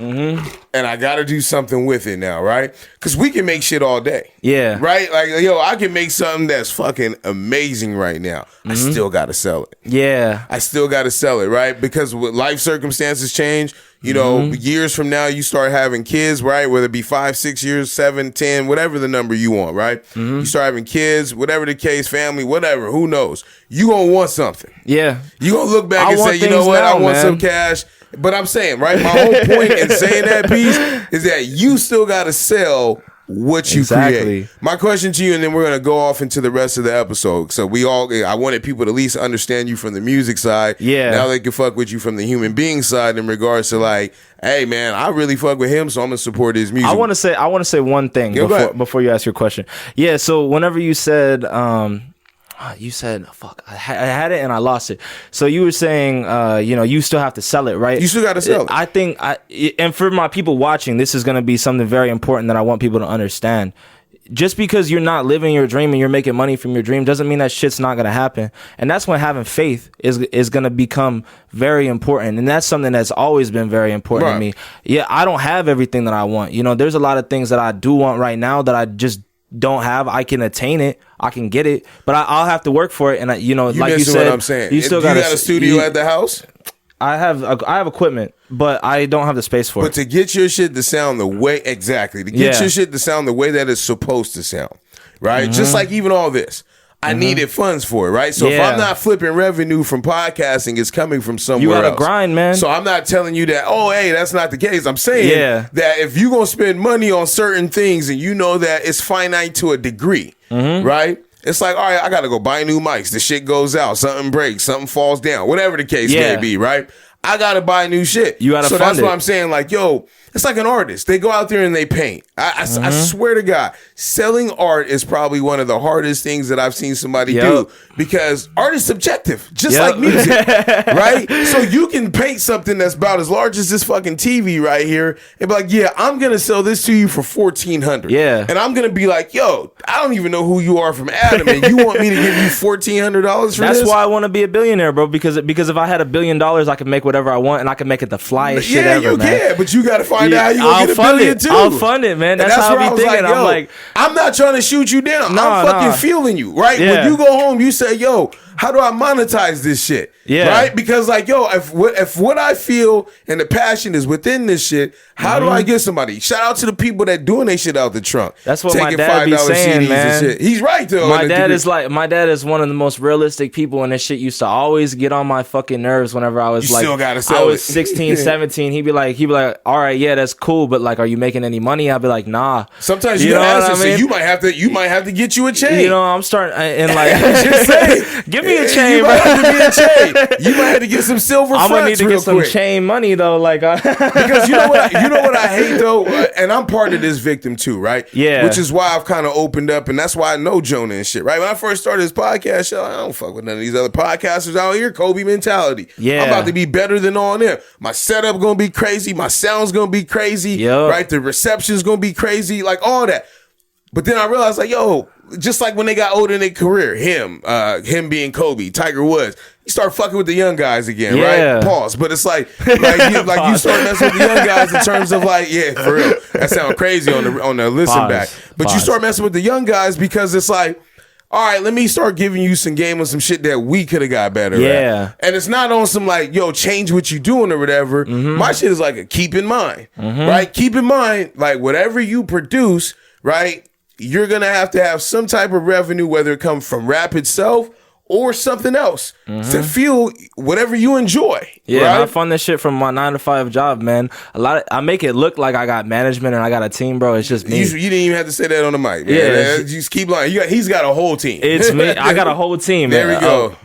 Speaker 1: Mm-hmm. And I gotta do something with it now, right? Because we can make shit all day.
Speaker 2: Yeah.
Speaker 1: Right? Like, yo, I can make something that's fucking amazing right now. Mm-hmm. I still gotta sell it.
Speaker 2: Yeah.
Speaker 1: I still gotta sell it, right? Because with life circumstances change, you know, years from now, you start having kids, right? Whether it be 5, 6 years, 7, 10, whatever the number you want, right? Mm-hmm. You start having kids, whatever the case, family, whatever, who knows? You gonna want something.
Speaker 2: Yeah.
Speaker 1: You gonna look back and say, you know what? I want some cash. But I'm saying, right, my whole point in saying that piece is that you still got to sell what you create. My question to you, and then we're going to go off into the rest of the episode. So I wanted people to at least understand you from the music side.
Speaker 2: Yeah.
Speaker 1: Now they can fuck with you from the human being side in regards to, like, hey, man, I really fuck with him, so I'm going to support his music.
Speaker 2: I want to say one thing before you ask your question. Yeah, so whenever you said... fuck, I had it and I lost it. So you were saying, you know, you still have to sell it, right?
Speaker 1: You still got to sell it.
Speaker 2: I think, and for my people watching, this is going to be something very important that I want people to understand. Just because you're not living your dream and you're making money from your dream doesn't mean that shit's not going to happen. And that's when having faith is going to become very important. And that's something that's always been very important to me. Yeah, I don't have everything that I want. You know, there's a lot of things that I do want right now that I just don't have. I can attain it, I can get it, but I'll have to work for it. And like you said,
Speaker 1: what I'm saying.
Speaker 2: You still got
Speaker 1: a studio at the house.
Speaker 2: I have equipment, but I don't have the space for it.
Speaker 1: But to get your shit to sound the way your shit to sound the way that it's supposed to sound, right? Just like even all this. I needed funds for it, right? So if I'm not flipping revenue from podcasting, it's coming from somewhere else.
Speaker 2: You gotta grind, man.
Speaker 1: So I'm not telling you that, oh, hey, that's not the case. I'm saying that if you're going to spend money on certain things and you know that it's finite to a degree, right? It's like, all right, I got to go buy new mics. The shit goes out. Something breaks. Something falls down. Whatever the case may be, right? I gotta buy new shit.
Speaker 2: You gotta
Speaker 1: so
Speaker 2: fund
Speaker 1: that's
Speaker 2: it.
Speaker 1: what I'm saying. Like, yo, it's like an artist. They go out there and they paint. I swear to God, selling art is probably one of the hardest things that I've seen somebody do, because art is subjective, just like music, right? So you can paint something that's about as large as this fucking TV right here and be like, yeah, I'm gonna sell this to you for $1,400.
Speaker 2: Yeah.
Speaker 1: And I'm gonna be like, yo, I don't even know who you are from Adam, and you want me to give you $1,400 for this?
Speaker 2: That's why I want to be a billionaire, bro. Because if I had $1 billion, I could make whatever I want, and I could make it the flyest shit ever,
Speaker 1: you
Speaker 2: man.
Speaker 1: can, but you got to find out how you gonna get $1 billion too.
Speaker 2: I'll fund it, man. That's how I be thinking. I'm like,
Speaker 1: I'm not trying to shoot you down. I'm fucking feeling you, right?
Speaker 2: Yeah.
Speaker 1: When you go home, you say, yo, how do I monetize this shit?
Speaker 2: Yeah.
Speaker 1: Right? Because like, yo, if what I feel and the passion is within this shit, how do I get somebody? Shout out to the people that doing their shit out the trunk.
Speaker 2: That's what
Speaker 1: taking
Speaker 2: my dad be
Speaker 1: $5
Speaker 2: saying,
Speaker 1: CDs
Speaker 2: man.
Speaker 1: and shit. He's right though.
Speaker 2: My dad is one of the most realistic people, and this shit used to always get on my fucking nerves whenever I was
Speaker 1: still gotta sell
Speaker 2: I was
Speaker 1: it.
Speaker 2: 16, 17. He'd be like, all right, yeah, that's cool, but like, are you making any money? I'd be like, nah.
Speaker 1: Sometimes you gotta answer, so you might have to get you a chain.
Speaker 2: You know, I'm starting and like
Speaker 1: just saying,
Speaker 2: give me a chain,
Speaker 1: you
Speaker 2: bro.
Speaker 1: might have to get a chain. You might have to get some silver.
Speaker 2: I'm gonna need to get some
Speaker 1: quick.
Speaker 2: chain money though, like
Speaker 1: because you know what I hate though, and I'm part of this victim too, right?
Speaker 2: Yeah.
Speaker 1: Which is why I've kind of opened up, and that's why I know Jonah and shit, right? When I first started this podcast show, I don't fuck with none of these other podcasters out here. Kobe mentality.
Speaker 2: Yeah.
Speaker 1: I'm about to be better than all them. My setup gonna be crazy. My sound's gonna be crazy. Right? The reception's gonna be crazy. Like all that. But then I realized, like, yo, just like when they got older in their career, him being Kobe, Tiger Woods, you start fucking with the young guys again, right? Pause. But it's like you start messing with the young guys in terms of like, yeah, for real. That sounds crazy on the listen back. But you start messing with the young guys because it's like, all right, let me start giving you some game on some shit that we could have got better at. And it's not on some like, yo, change what you doing or whatever. My shit is like a keep in mind, right? Keep in mind, like whatever you produce, right? You're going to have some type of revenue, whether it comes from rap itself or something else to feel whatever you enjoy.
Speaker 2: Yeah,
Speaker 1: right?
Speaker 2: I fund this shit from my 9-to-5 job, man. I make it look like I got management and I got a team, bro. It's just me.
Speaker 1: You didn't even have to say that on the mic, man.
Speaker 2: Yeah,
Speaker 1: you just keep lying. He's got a whole team.
Speaker 2: It's me. I got a whole team, man.
Speaker 1: There we go.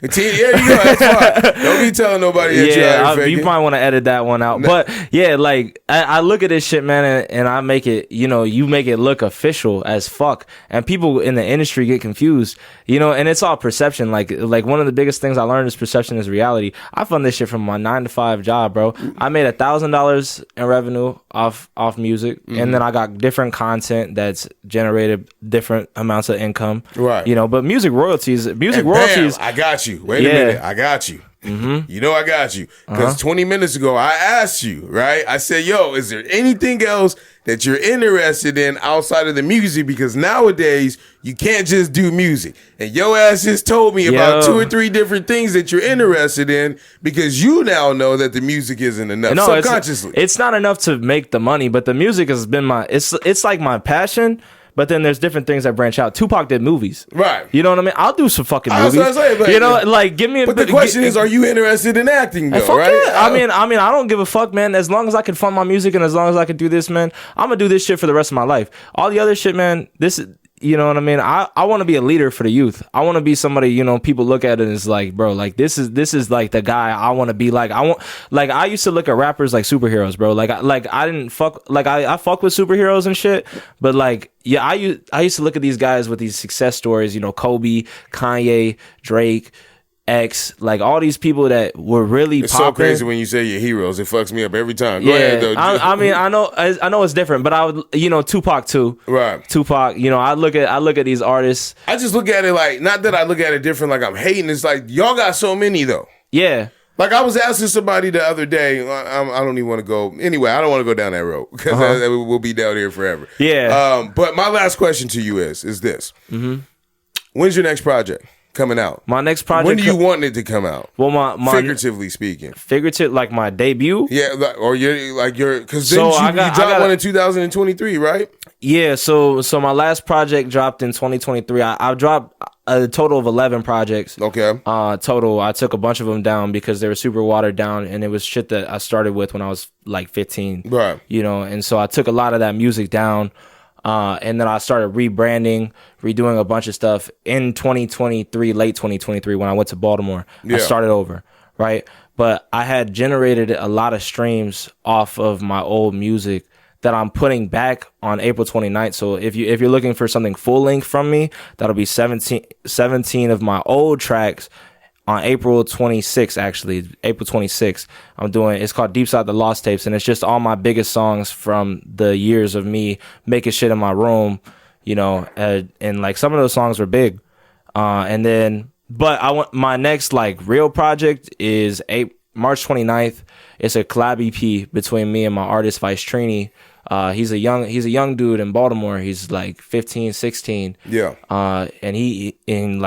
Speaker 1: There you go. That's fine. Don't be telling nobody that you're out here faking.
Speaker 2: You might want to edit that one out. But yeah, like I look at this shit, man, and I make it, you make it look official as fuck. And people in the industry get confused, and it's all perception. Like one of the biggest things I learned is perception is reality. I fund this shit from my 9-to-5 job, bro. I made $1,000 in revenue off music, and then I got different content that's generated different amounts of income.
Speaker 1: Right.
Speaker 2: But music royalties.
Speaker 1: Bam, I got you. Wait a minute. I got you. You know I got you. Because 20 minutes ago, I asked you, right? I said, yo, is there anything else that you're interested in outside of the music? Because nowadays, you can't just do music. And your ass just told me about 2 or 3 different things that you're interested in because you now know that the music isn't enough subconsciously.
Speaker 2: It's not enough to make the money, but the music has been it's like my passion. But then there's different things that branch out. Tupac did movies.
Speaker 1: Right.
Speaker 2: You know what I mean? I'll do some fucking movies.
Speaker 1: That's what I was saying,
Speaker 2: give me a
Speaker 1: But the question is, are you interested in acting though, right?
Speaker 2: Yeah. I mean, I don't give a fuck, man. As long as I can fund my music and as long as I can do this, man, I'm going to do this shit for the rest of my life. All the other shit, man, you know what I mean? I want to be a leader for the youth. I want to be somebody, people look at it and it's like, bro, like this is like the guy I want to be like. I used to look at rappers like superheroes, bro. I didn't fuck, I fuck with superheroes and shit, but like, yeah, I used to look at these guys with these success stories, Kobe, Kanye, Drake, X, like all these people that were really
Speaker 1: it's
Speaker 2: popping.
Speaker 1: So crazy when you say your heroes. It fucks me up every time. Go ahead, though.
Speaker 2: I mean, I know it's different, but I would, Tupac too.
Speaker 1: Right.
Speaker 2: Tupac, I look at these artists.
Speaker 1: I just look at it like, not that I look at it different, like I'm hating. It's like, y'all got so many though.
Speaker 2: Yeah.
Speaker 1: Like I was asking somebody the other day, I don't even want to go. Anyway, I don't want to go down that road because we'll be down here forever.
Speaker 2: Yeah.
Speaker 1: But my last question to you is this. When's your next project coming out?
Speaker 2: My next project.
Speaker 1: When do you want it to come out?
Speaker 2: Well, my
Speaker 1: figuratively speaking.
Speaker 2: Like my debut.
Speaker 1: Yeah, because then you dropped one in 2023, right?
Speaker 2: Yeah. So my last project dropped in 2023. I dropped a total of 11 projects.
Speaker 1: Okay.
Speaker 2: Total. I took a bunch of them down because they were super watered down, and it was shit that I started with when I was like 15.
Speaker 1: Right.
Speaker 2: And so I took a lot of that music down. And then I started rebranding, redoing a bunch of stuff in 2023, late 2023, when I went to Baltimore. I started over, right? But I had generated a lot of streams off of my old music that I'm putting back on April 29th. So if you're looking for something full length from me, that'll be 17 of my old tracks on April 26th, actually. April 26th. It's called Deep Side the Lost Tapes, and it's just all my biggest songs from the years of me making shit in my room, you know, and like some of those songs were big. But I want my next like real project is March 29th. It's a collab EP between me and my artist Vice Trini. He's a young dude in Baltimore. He's like 15, 16.
Speaker 1: Yeah.
Speaker 2: And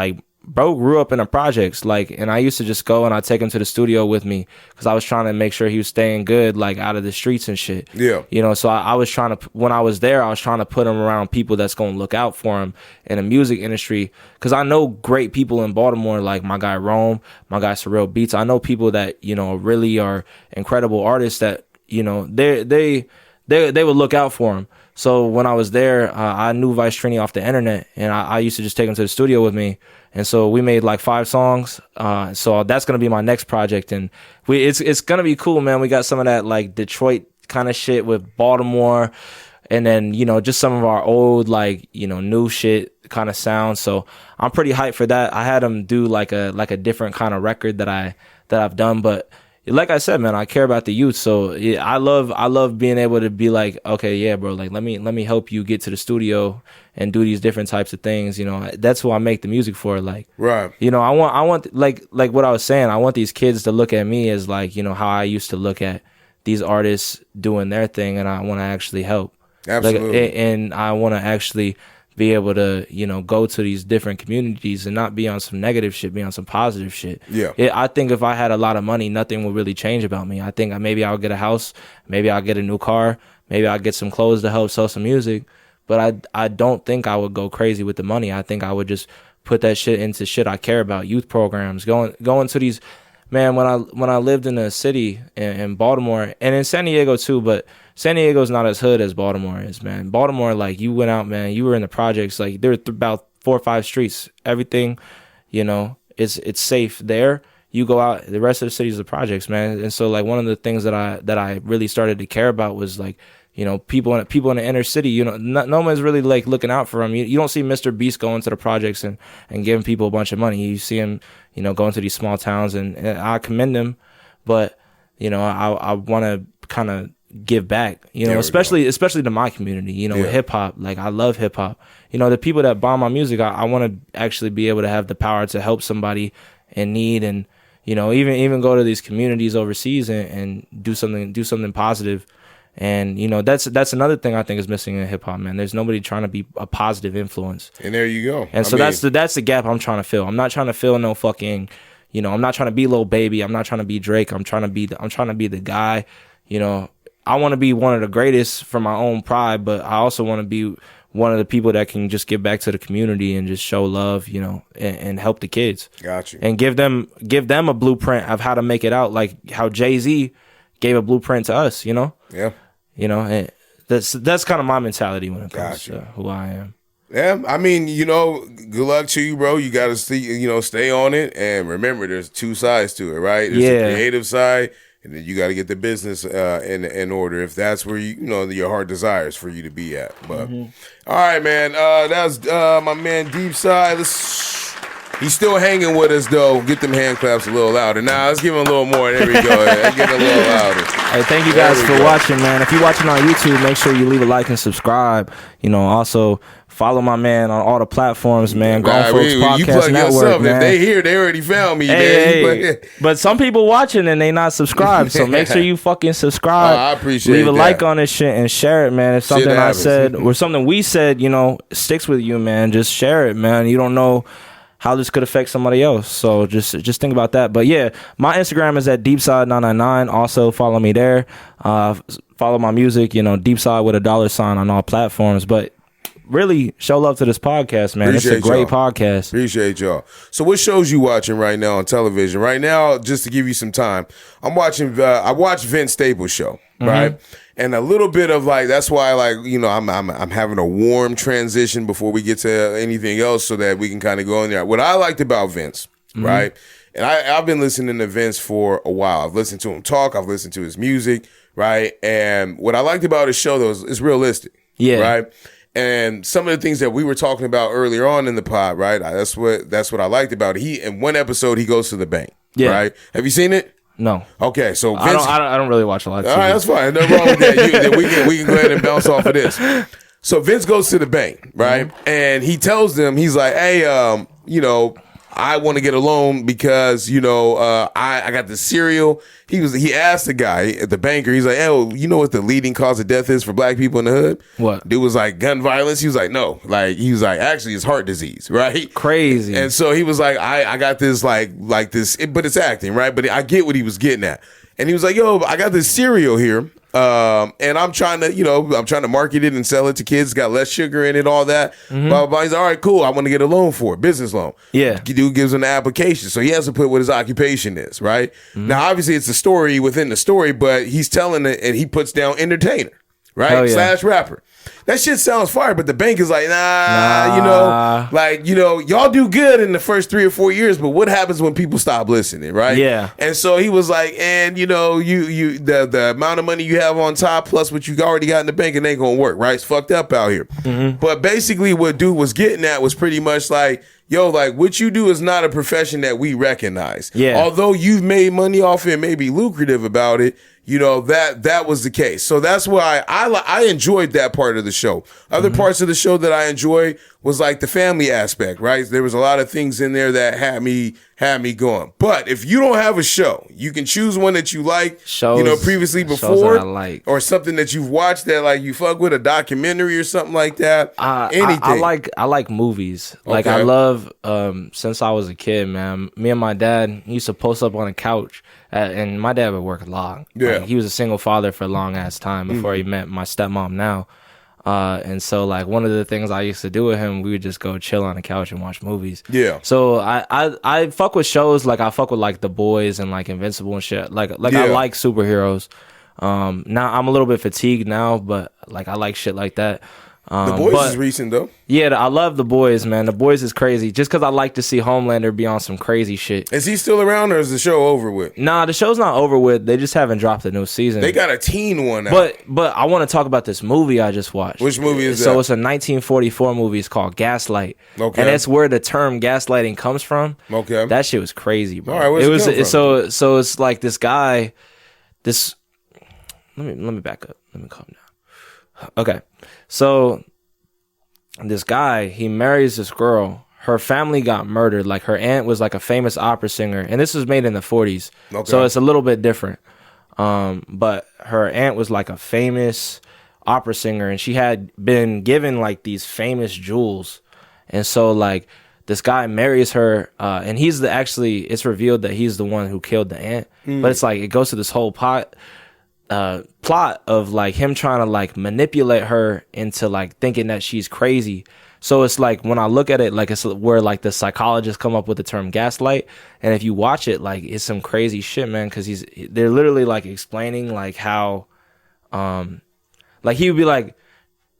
Speaker 2: bro grew up in the projects, and I used to just go and I'd take him to the studio with me because I was trying to make sure he was staying good, like out of the streets and shit.
Speaker 1: Yeah.
Speaker 2: You know, so I was trying to, when I was there, I was trying to put him around people that's going to look out for him in the music industry. Cause I know great people in Baltimore, like my guy Rome, my guy Surreal Beats. I know people that, you know, really are incredible artists that, you know, they would look out for him. So when I was there, I knew Vice Trini off the internet, and I used to just take him to the studio with me. And so we made like 5 songs. So that's gonna be my next project, and it's gonna be cool, man. We got some of that like Detroit kind of shit with Baltimore, and then, you know, just some of our old, like, you know, new shit kind of sound. So I'm pretty hyped for that. I had him do like a different kind of record that I've done, but like I said, man, I care about the youth. So yeah, I love being able to be like, okay, yeah, bro, like let me help you get to the studio and do these different types of things. You know, that's who I make the music for. Like,
Speaker 1: right.
Speaker 2: You know, I want like what I was saying. I want these kids to look at me as like, you know, how I used to look at these artists doing their thing, and I want to actually help.
Speaker 1: Absolutely.
Speaker 2: And I want to actually be able to, you know, go to these different communities and not be on some negative shit, be on some positive shit.
Speaker 1: Yeah.
Speaker 2: I think if I had a lot of money, nothing would really change about me. I think maybe I'll get a house, maybe I'll get a new car, maybe I'll get some clothes to help sell some music. But I don't think I would go crazy with the money. I think I would just put that shit into shit I care about, youth programs, going to these, man, when I lived in a city in Baltimore and in San Diego too, but San Diego's not as hood as Baltimore is, man. Baltimore, like, you went out, man, you were in the projects, like there were about 4 or 5 streets. Everything, you know, it's safe there. You go out, the rest of the city is the projects, man. And so like one of the things that I really started to care about was like, you know, people in the inner city, you know, no one's really like looking out for them. You don't see Mr. Beast going to the projects and giving people a bunch of money. You see him, you know, going to these small towns, and I commend him, but, you know, I want to kind of give back, you know, especially to my community, you know, with hip hop. Like, I love hip hop. You know, the people that buy my music, I want to actually be able to have the power to help somebody in need, and, you know, even go to these communities overseas and do something positive. And, you know, that's another thing I think is missing in hip hop, man. There's nobody trying to be a positive influence.
Speaker 1: And there you go.
Speaker 2: And so that's the gap I'm trying to fill. I'm not trying to fill no fucking, you know, I'm not trying to be Lil Baby. I'm not trying to be Drake. I'm trying to be the guy. You know, I want to be one of the greatest for my own pride, but I also want to be one of the people that can just give back to the community and just show love, you know, and help the kids.
Speaker 1: Got you.
Speaker 2: And give them a blueprint of how to make it out, like how Jay-Z gave a blueprint to us, you know?
Speaker 1: Yeah.
Speaker 2: You know, and that's kind of my mentality when it comes to who I am.
Speaker 1: Yeah, I mean, you know, good luck to you, bro. You got to stay on it, and remember, there's 2 sides to it, right? There's the creative side, and then you got to get the business in order if that's where you know your heart desires for you to be at. But all right, man, that's my man Deep Side. He's still hanging with us, though. Get them hand claps a little louder. Now, let's give him a little more. There we go. Get a little louder.
Speaker 2: Hey, thank you guys for watching, man. If you're watching on YouTube, make sure you leave a like and subscribe. You know, also follow my man on all the platforms, man. Grown Folks Podcast Network, man.
Speaker 1: If they here, they already found me, man.
Speaker 2: Hey. But some people watching and they not subscribed, so make sure you fucking subscribe.
Speaker 1: I appreciate it.
Speaker 2: Leave a like on this shit and share it, man. If something I said or something we said, you know, sticks with you, man, just share it, man. You don't know how this could affect somebody else. So just think about that. But yeah, my Instagram is at deepside999. Also follow me there. Follow my music, you know, Deepside with a $sign on all platforms. But really show love to this podcast, man. It's a great podcast.
Speaker 1: Appreciate y'all. So what shows you watching right now on television? Right now, just to give you some time, I'm watching, I watch Vince Staples' show, right? And a little bit of like, that's why, like, you know, I'm having a warm transition before we get to anything else so that we can kind of go in there. What I liked about Vince, right, And I've been listening to Vince for a while. I've listened to him talk. I've listened to his music, right? And what I liked about his show, though, is it's realistic.
Speaker 2: Yeah.
Speaker 1: Right? And some of the things that we were talking about earlier on in the pod, right? That's what I liked about it. In one episode, he goes to the bank. Yeah. Right? Have you seen it?
Speaker 2: No.
Speaker 1: Okay, so Vince,
Speaker 2: I don't really watch a lot of TV.
Speaker 1: All right, that's fine. Nothing wrong with that. We can go ahead and bounce off of this. So Vince goes to the bank, right? Mm-hmm. And he tells them, he's like, hey, I want to get a loan because, I got the cereal. He asked the guy at the banker, he's like, oh, you know what the leading cause of death is for black people in the hood?
Speaker 2: What?
Speaker 1: Dude was like gun violence. He was like, no. He was like, actually it's heart disease, right?
Speaker 2: Crazy.
Speaker 1: And so he was like, I got this like this, but it's acting, right? But I get what he was getting at. And he was like, yo, I got this cereal here. And I'm trying to market it and sell it to kids. Got less sugar in it, all that. Mm-hmm. Blah, blah, blah. He's like, all right, cool. I want to get a loan for it, business loan.
Speaker 2: Yeah.
Speaker 1: Dude gives him the application. So he has to put what his occupation is, right? Mm-hmm. Now, obviously, it's a story within the story, but he's telling it and he puts down entertainer, right? Yeah. / rapper. That shit sounds fire, but the bank is like, nah. Y'all do good in the first 3 or 4 years, but what happens when people stop listening, right?
Speaker 2: Yeah.
Speaker 1: And so he was like, and you the amount of money you have on top plus what you already got in the bank, it ain't gonna work, right? It's fucked up out here. Mm-hmm. But basically what dude was getting at was pretty much like, yo, like what you do is not a profession that we recognize. Yeah. Although you've made money off it and may be lucrative about it, that was the case. So that's why I enjoyed that part of the show. Other mm-hmm. parts of the show that I enjoyed was like the family aspect, right? There was a lot of things in there that had me going. But if you don't have a show, you can choose one that you like, previously before, or something that you've watched that like you fuck with, a documentary or something like that. Anything.
Speaker 2: I like movies. Okay. Like I love since I was a kid, man. Me and my dad used to post up on a couch. And my dad would work a lot. Yeah. Like, he was a single father for a long ass time before he met my stepmom now. And so like one of the things I used to do with him, we would just go chill on the couch and watch movies. Yeah. So I fuck with shows like I fuck with like The Boys and like Invincible and shit. Like I like superheroes. Now I'm a little bit fatigued now, but like I like shit like that.
Speaker 1: The Boys is recent though.
Speaker 2: Yeah, I love The Boys, man. The Boys is crazy. Just because I like to see Homelander be on some crazy shit.
Speaker 1: Is he still around or is the show over with?
Speaker 2: Nah, the show's not over with. They just haven't dropped a new season.
Speaker 1: They got a teen one out.
Speaker 2: But I want to talk about this movie I just watched.
Speaker 1: Which movie is that?
Speaker 2: So it's a 1944 movie. It's called Gaslight. Okay. And that's where the term gaslighting comes from. Okay. That shit was crazy, bro. All right, where's it come from? So it's like this guy. Let me back up. Let me calm down. Okay. So this guy, he marries this girl. Her family got murdered. Like her aunt was like a famous opera singer. And this was made in the 40s. Okay. So it's a little bit different. But her aunt was like a famous opera singer. And she had been given like these famous jewels. And so like this guy marries her. And it's revealed that he's the one who killed the aunt. But it's like it goes to this whole plot of like him trying to like manipulate her into like thinking that she's crazy. So it's like when I look at it, like it's where like the psychologists come up with the term gaslight. And if you watch it, like it's some crazy shit, man. Because they're literally like explaining like how, like he would be like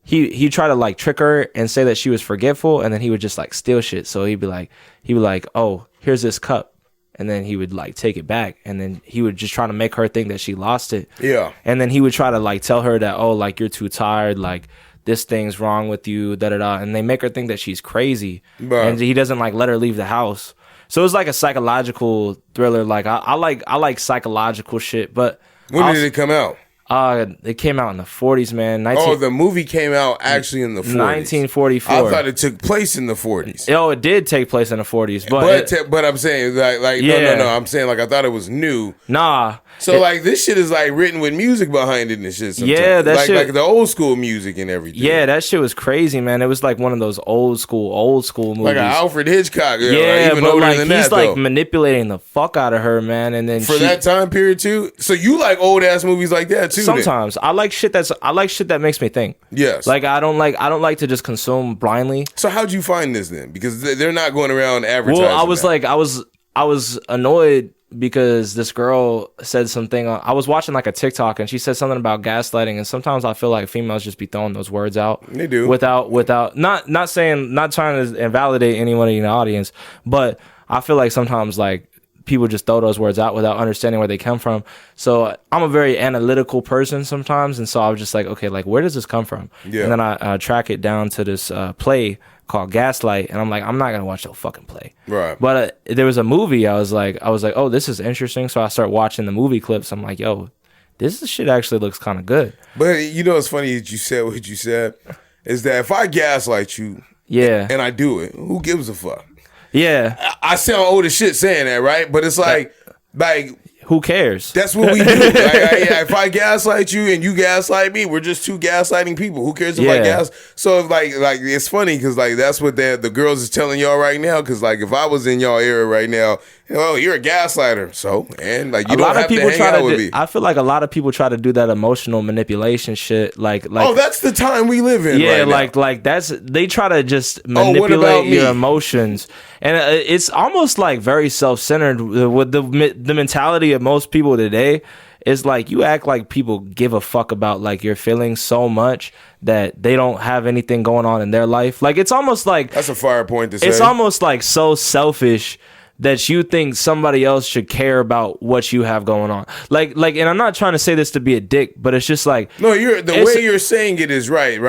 Speaker 2: he tried to like trick her and say that she was forgetful, and then he would just like steal shit. So he'd be like, oh, here's this cup. And then he would like take it back, and then he would just try to make her think that she lost it. Yeah. And then he would try to like tell her that, oh, like you're too tired, like this thing's wrong with you, da da da. And they make her think that she's crazy, and he doesn't like let her leave the house. So it's like a psychological thriller. Like I like psychological shit. But
Speaker 1: when did it come out?
Speaker 2: It came out in the 40s, man.
Speaker 1: The movie came out actually in the 40s.
Speaker 2: 1944.
Speaker 1: I thought it took place in the 40s.
Speaker 2: Oh, it did take place in the 40s,
Speaker 1: but I'm saying no. I'm saying like I thought it was new.
Speaker 2: Nah.
Speaker 1: So like this shit is like written with music behind it and shit. Sometimes.
Speaker 2: Yeah, that shit,
Speaker 1: like the old school music and everything.
Speaker 2: Yeah, that shit was crazy, man. It was like one of those old school movies,
Speaker 1: like an Alfred Hitchcock.
Speaker 2: Yeah, even older than that. He's like manipulating the fuck out of her, man. And then
Speaker 1: for that time period too. So you like old ass movies like that too?
Speaker 2: Sometimes I like shit that makes me think. Yes. Like I don't like to just consume blindly.
Speaker 1: So how'd you find this then? Because they're not going around advertising.
Speaker 2: Well, I was annoyed because this girl said something. I was watching like a TikTok and she said something about gaslighting, and sometimes I feel like females just be throwing those words out.
Speaker 1: They do
Speaker 2: without not trying to invalidate anyone in the audience, but I feel like sometimes like people just throw those words out without understanding where they come from. So I'm a very analytical person sometimes, and so I was just like, okay, like where does this come from?
Speaker 1: Yeah.
Speaker 2: And then I track it down to this play called Gaslight, and I'm like, I'm not gonna watch no fucking play.
Speaker 1: Right.
Speaker 2: But there was a movie. I was like, oh, this is interesting. So I start watching the movie clips. I'm like, yo, this shit actually looks kind of good.
Speaker 1: But you know, it's funny that you said what you said. Is that if I gaslight you,
Speaker 2: Yeah.
Speaker 1: and I do it, who gives a fuck?
Speaker 2: Yeah.
Speaker 1: I sound old as shit saying that, right? But it's like
Speaker 2: who cares?
Speaker 1: that's what we do. If I gaslight you and you gaslight me, we're just two gaslighting people. Who cares if I gas? So if like it's funny because like that's what the girls is telling y'all right now. Because like if I was in y'all era right now, oh, you're a gaslighter. So and like you don't have to hang out with me.
Speaker 2: I feel like a lot of people try to do that emotional manipulation shit. Like
Speaker 1: oh, that's the time we live in.
Speaker 2: Yeah,
Speaker 1: right
Speaker 2: like that's they try to just manipulate your emotions, and it's almost like very self-centered. With the mentality of most people today is like you act like people give a fuck about like your feelings so much that they don't have anything going on in their life. Like it's almost like
Speaker 1: that's a fire point to say.
Speaker 2: It's almost like so selfish that you think somebody else should care about what you have going on. Like, and I'm not trying to say this to be a dick, but it's just like
Speaker 1: no, the way you're saying it is right.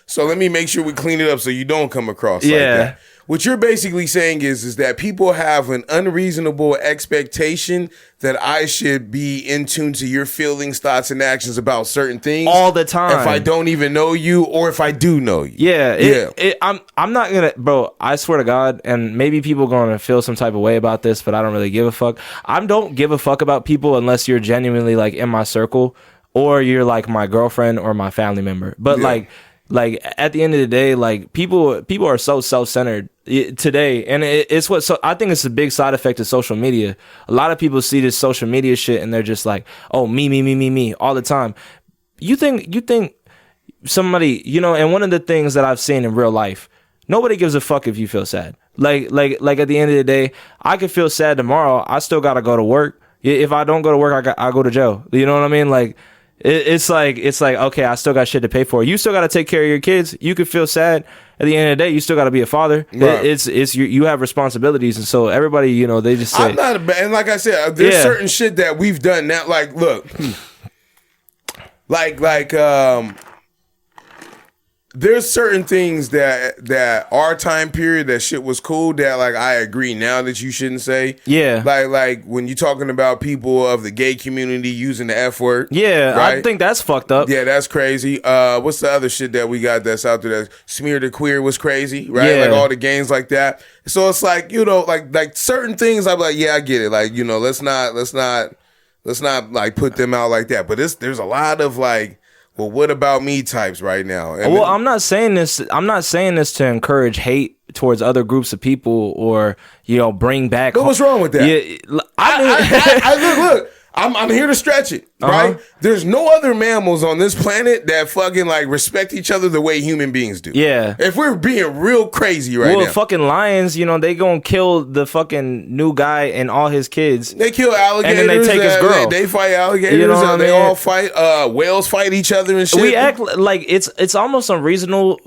Speaker 1: So let me make sure we clean it up so you don't come across like that. What you're basically saying is that people have an unreasonable expectation that I should be in tune to your feelings, thoughts, and actions about certain things
Speaker 2: all the time.
Speaker 1: If I don't even know you, or if I do know you.
Speaker 2: I'm not gonna, bro. I swear to God, and maybe people gonna feel some type of way about this, but I don't really give a fuck. I don't give a fuck about people unless you're genuinely like in my circle, or you're like my girlfriend or my family member. But like at the end of the day, like people are so self-centered today, and it's what. So I think it's a big side effect of social media. A lot of people see this social media shit and they're just like, oh, me all the time. You think somebody, you know? And one of the things that I've seen in real life, nobody gives a fuck if you feel sad. Like at the end of the day, I could feel sad tomorrow. I still gotta go to work. If I don't go to work, I go to jail. You know what I mean? Like. It's like okay, I still got shit to pay for. You still got to take care of your kids. You could feel sad at the end of the day. You still got to be a father. Right. It's you have responsibilities, and so everybody, you know, they just say
Speaker 1: I'm not and like I said, there's certain shit that we've done now. Like look, there's certain things that our time period that shit was cool that like I agree now that you shouldn't say.
Speaker 2: Yeah.
Speaker 1: Like when you're talking about people of the gay community using the F word.
Speaker 2: Yeah, right? I think that's fucked up.
Speaker 1: Yeah, that's crazy. What's the other shit that we got that's out there that smear the queer was crazy, right?
Speaker 2: Yeah.
Speaker 1: Like all the games like that. So it's like, you know, like certain things I'm like, yeah, I get it. Like, you know, let's not like put them out like that. But there's a lot of like, well, what about me types right now? And
Speaker 2: I'm not saying this to encourage hate towards other groups of people or, you know, bring back.
Speaker 1: But what's wrong with that?
Speaker 2: Yeah,
Speaker 1: look. I'm here to stretch it, right? There's no other mammals on this planet that fucking like respect each other the way human beings do.
Speaker 2: Yeah.
Speaker 1: If we're being real crazy now.
Speaker 2: Well, fucking lions, you know, they gonna kill the fucking new guy and all his kids.
Speaker 1: They kill alligators.
Speaker 2: And then they take his girl.
Speaker 1: They fight alligators.
Speaker 2: You know what I mean?
Speaker 1: They all fight. Whales fight each other and shit.
Speaker 2: We act like it's almost unreasonable,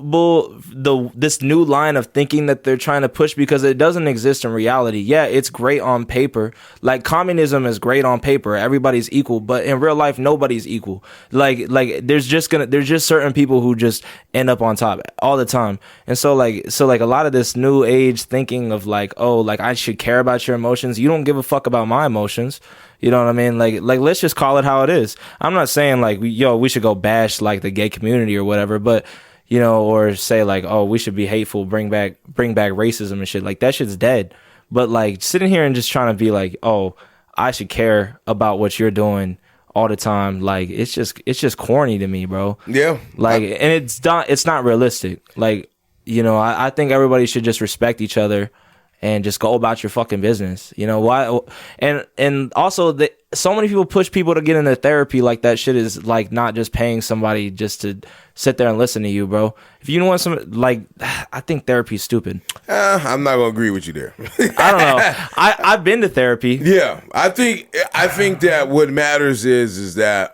Speaker 2: this new line of thinking that they're trying to push because it doesn't exist in reality. Yeah, it's great on paper. Like communism is great on paper. Everybody's equal, but in real life nobody's equal. Like there's just certain people who just end up on top all the time. And so like a lot of this new age thinking of like, oh, like I should care about your emotions. You don't give a fuck about my emotions. You know what I mean? Like let's just call it how it is. I'm not saying like we should go bash like the gay community or whatever, but you know, or say like, oh, we should be hateful, bring back racism and shit. Like that shit's dead. But like sitting here and just trying to be like, oh, I should care about what you're doing all the time. Like it's just corny to me, bro.
Speaker 1: Yeah.
Speaker 2: Like, and it's not realistic. Like, you know, I think everybody should just respect each other and just go about your fucking business. You know why? And also so many people push people to get into therapy. Like that shit is like not just paying somebody just to sit there and listen to you, bro. If you want some, like, I think therapy's stupid.
Speaker 1: I'm not gonna agree with you there.
Speaker 2: I don't know. I've been to therapy.
Speaker 1: Yeah, I think that what matters is that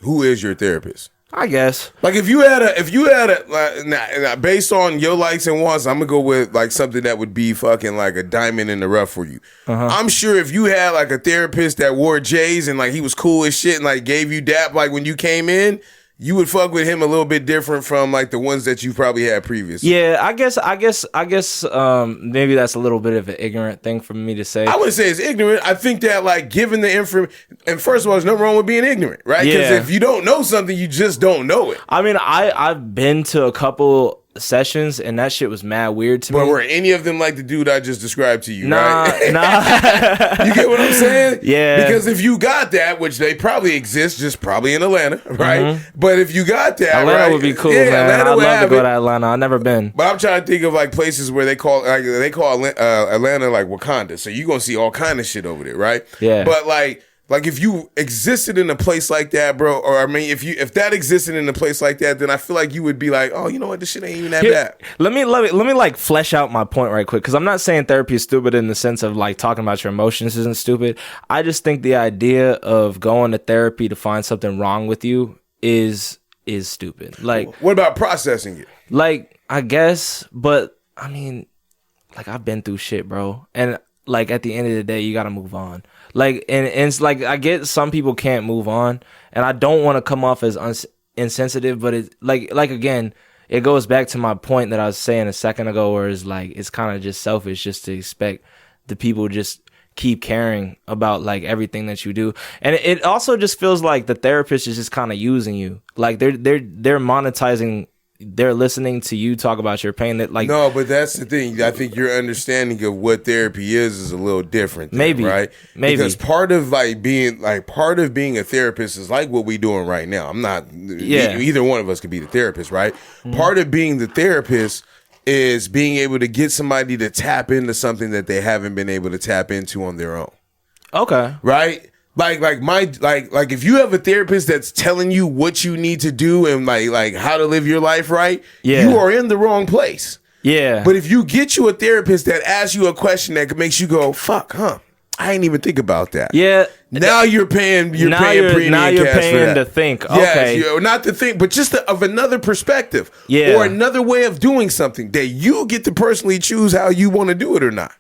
Speaker 1: who is your therapist?
Speaker 2: I guess.
Speaker 1: Like if you had a based on your likes and wants, I'm gonna go with like something that would be fucking like a diamond in the rough for you. I'm sure if you had like a therapist that wore J's and like he was cool as shit and like gave you dap like when you came in, you would fuck with him a little bit different from like the ones that you probably had previously.
Speaker 2: Yeah, I guess maybe that's a little bit of an ignorant thing for me to say.
Speaker 1: I wouldn't say it's ignorant. I think that like given the information, and first of all, there's nothing wrong with being ignorant, right? Because if you don't know something, you just don't know it.
Speaker 2: I mean, I've been to a couple sessions and that shit was mad weird to me.
Speaker 1: But were any of them like the dude I just described to you?
Speaker 2: Nah.
Speaker 1: You get what I'm saying?
Speaker 2: Yeah.
Speaker 1: Because if you got that, which they probably exist, just probably in Atlanta, right? But if you got that,
Speaker 2: Atlanta would be cool, man. I'd love to go to Atlanta. I've never been.
Speaker 1: But I'm trying to think of like places where they call Atlanta like Wakanda. So you're gonna see all kind of shit over there, right?
Speaker 2: Yeah.
Speaker 1: But like if you existed in a place like that, bro, or I mean, if that existed in a place like that, then I feel like you would be like, oh, you know what, this shit ain't even that bad.
Speaker 2: Let me like flesh out my point right quick, because I'm not saying therapy is stupid in the sense of like talking about your emotions isn't stupid. I just think the idea of going to therapy to find something wrong with you is stupid. Like,
Speaker 1: what about processing it?
Speaker 2: Like, I guess, but I mean, like I've been through shit, bro, and like at the end of the day, you gotta move on. Like, and it's like, I get some people can't move on, and I don't want to come off as insensitive, but it's like again, it goes back to my point that I was saying a second ago, where it's like, it's kind of just selfish just to expect the people just keep caring about like everything that you do. And it also just feels like the therapist is just kind of using you. Like they're monetizing. They're listening to you talk about your pain. That like,
Speaker 1: no, but that's the thing. I think your understanding of what therapy is a little different.
Speaker 2: Maybe,
Speaker 1: right?
Speaker 2: Maybe
Speaker 1: because part of being a therapist is like what we doing right now. I'm not.
Speaker 2: Yeah.
Speaker 1: Either one of us could be the therapist, right? Part of being the therapist is being able to get somebody to tap into something that they haven't been able to tap into on their own.
Speaker 2: Okay.
Speaker 1: Right? Like if you have a therapist that's telling you what you need to do and like how to live your life right, you are in the wrong place.
Speaker 2: Yeah.
Speaker 1: But if you get you a therapist that asks you a question that makes you go, fuck, huh? I ain't even think about that.
Speaker 2: Yeah.
Speaker 1: Now you're paying premium cash for that.
Speaker 2: To think.
Speaker 1: Yes,
Speaker 2: okay.
Speaker 1: Not to think, but just of another perspective.
Speaker 2: Yeah.
Speaker 1: Or another way of doing something that you get to personally choose how you want to do it or not.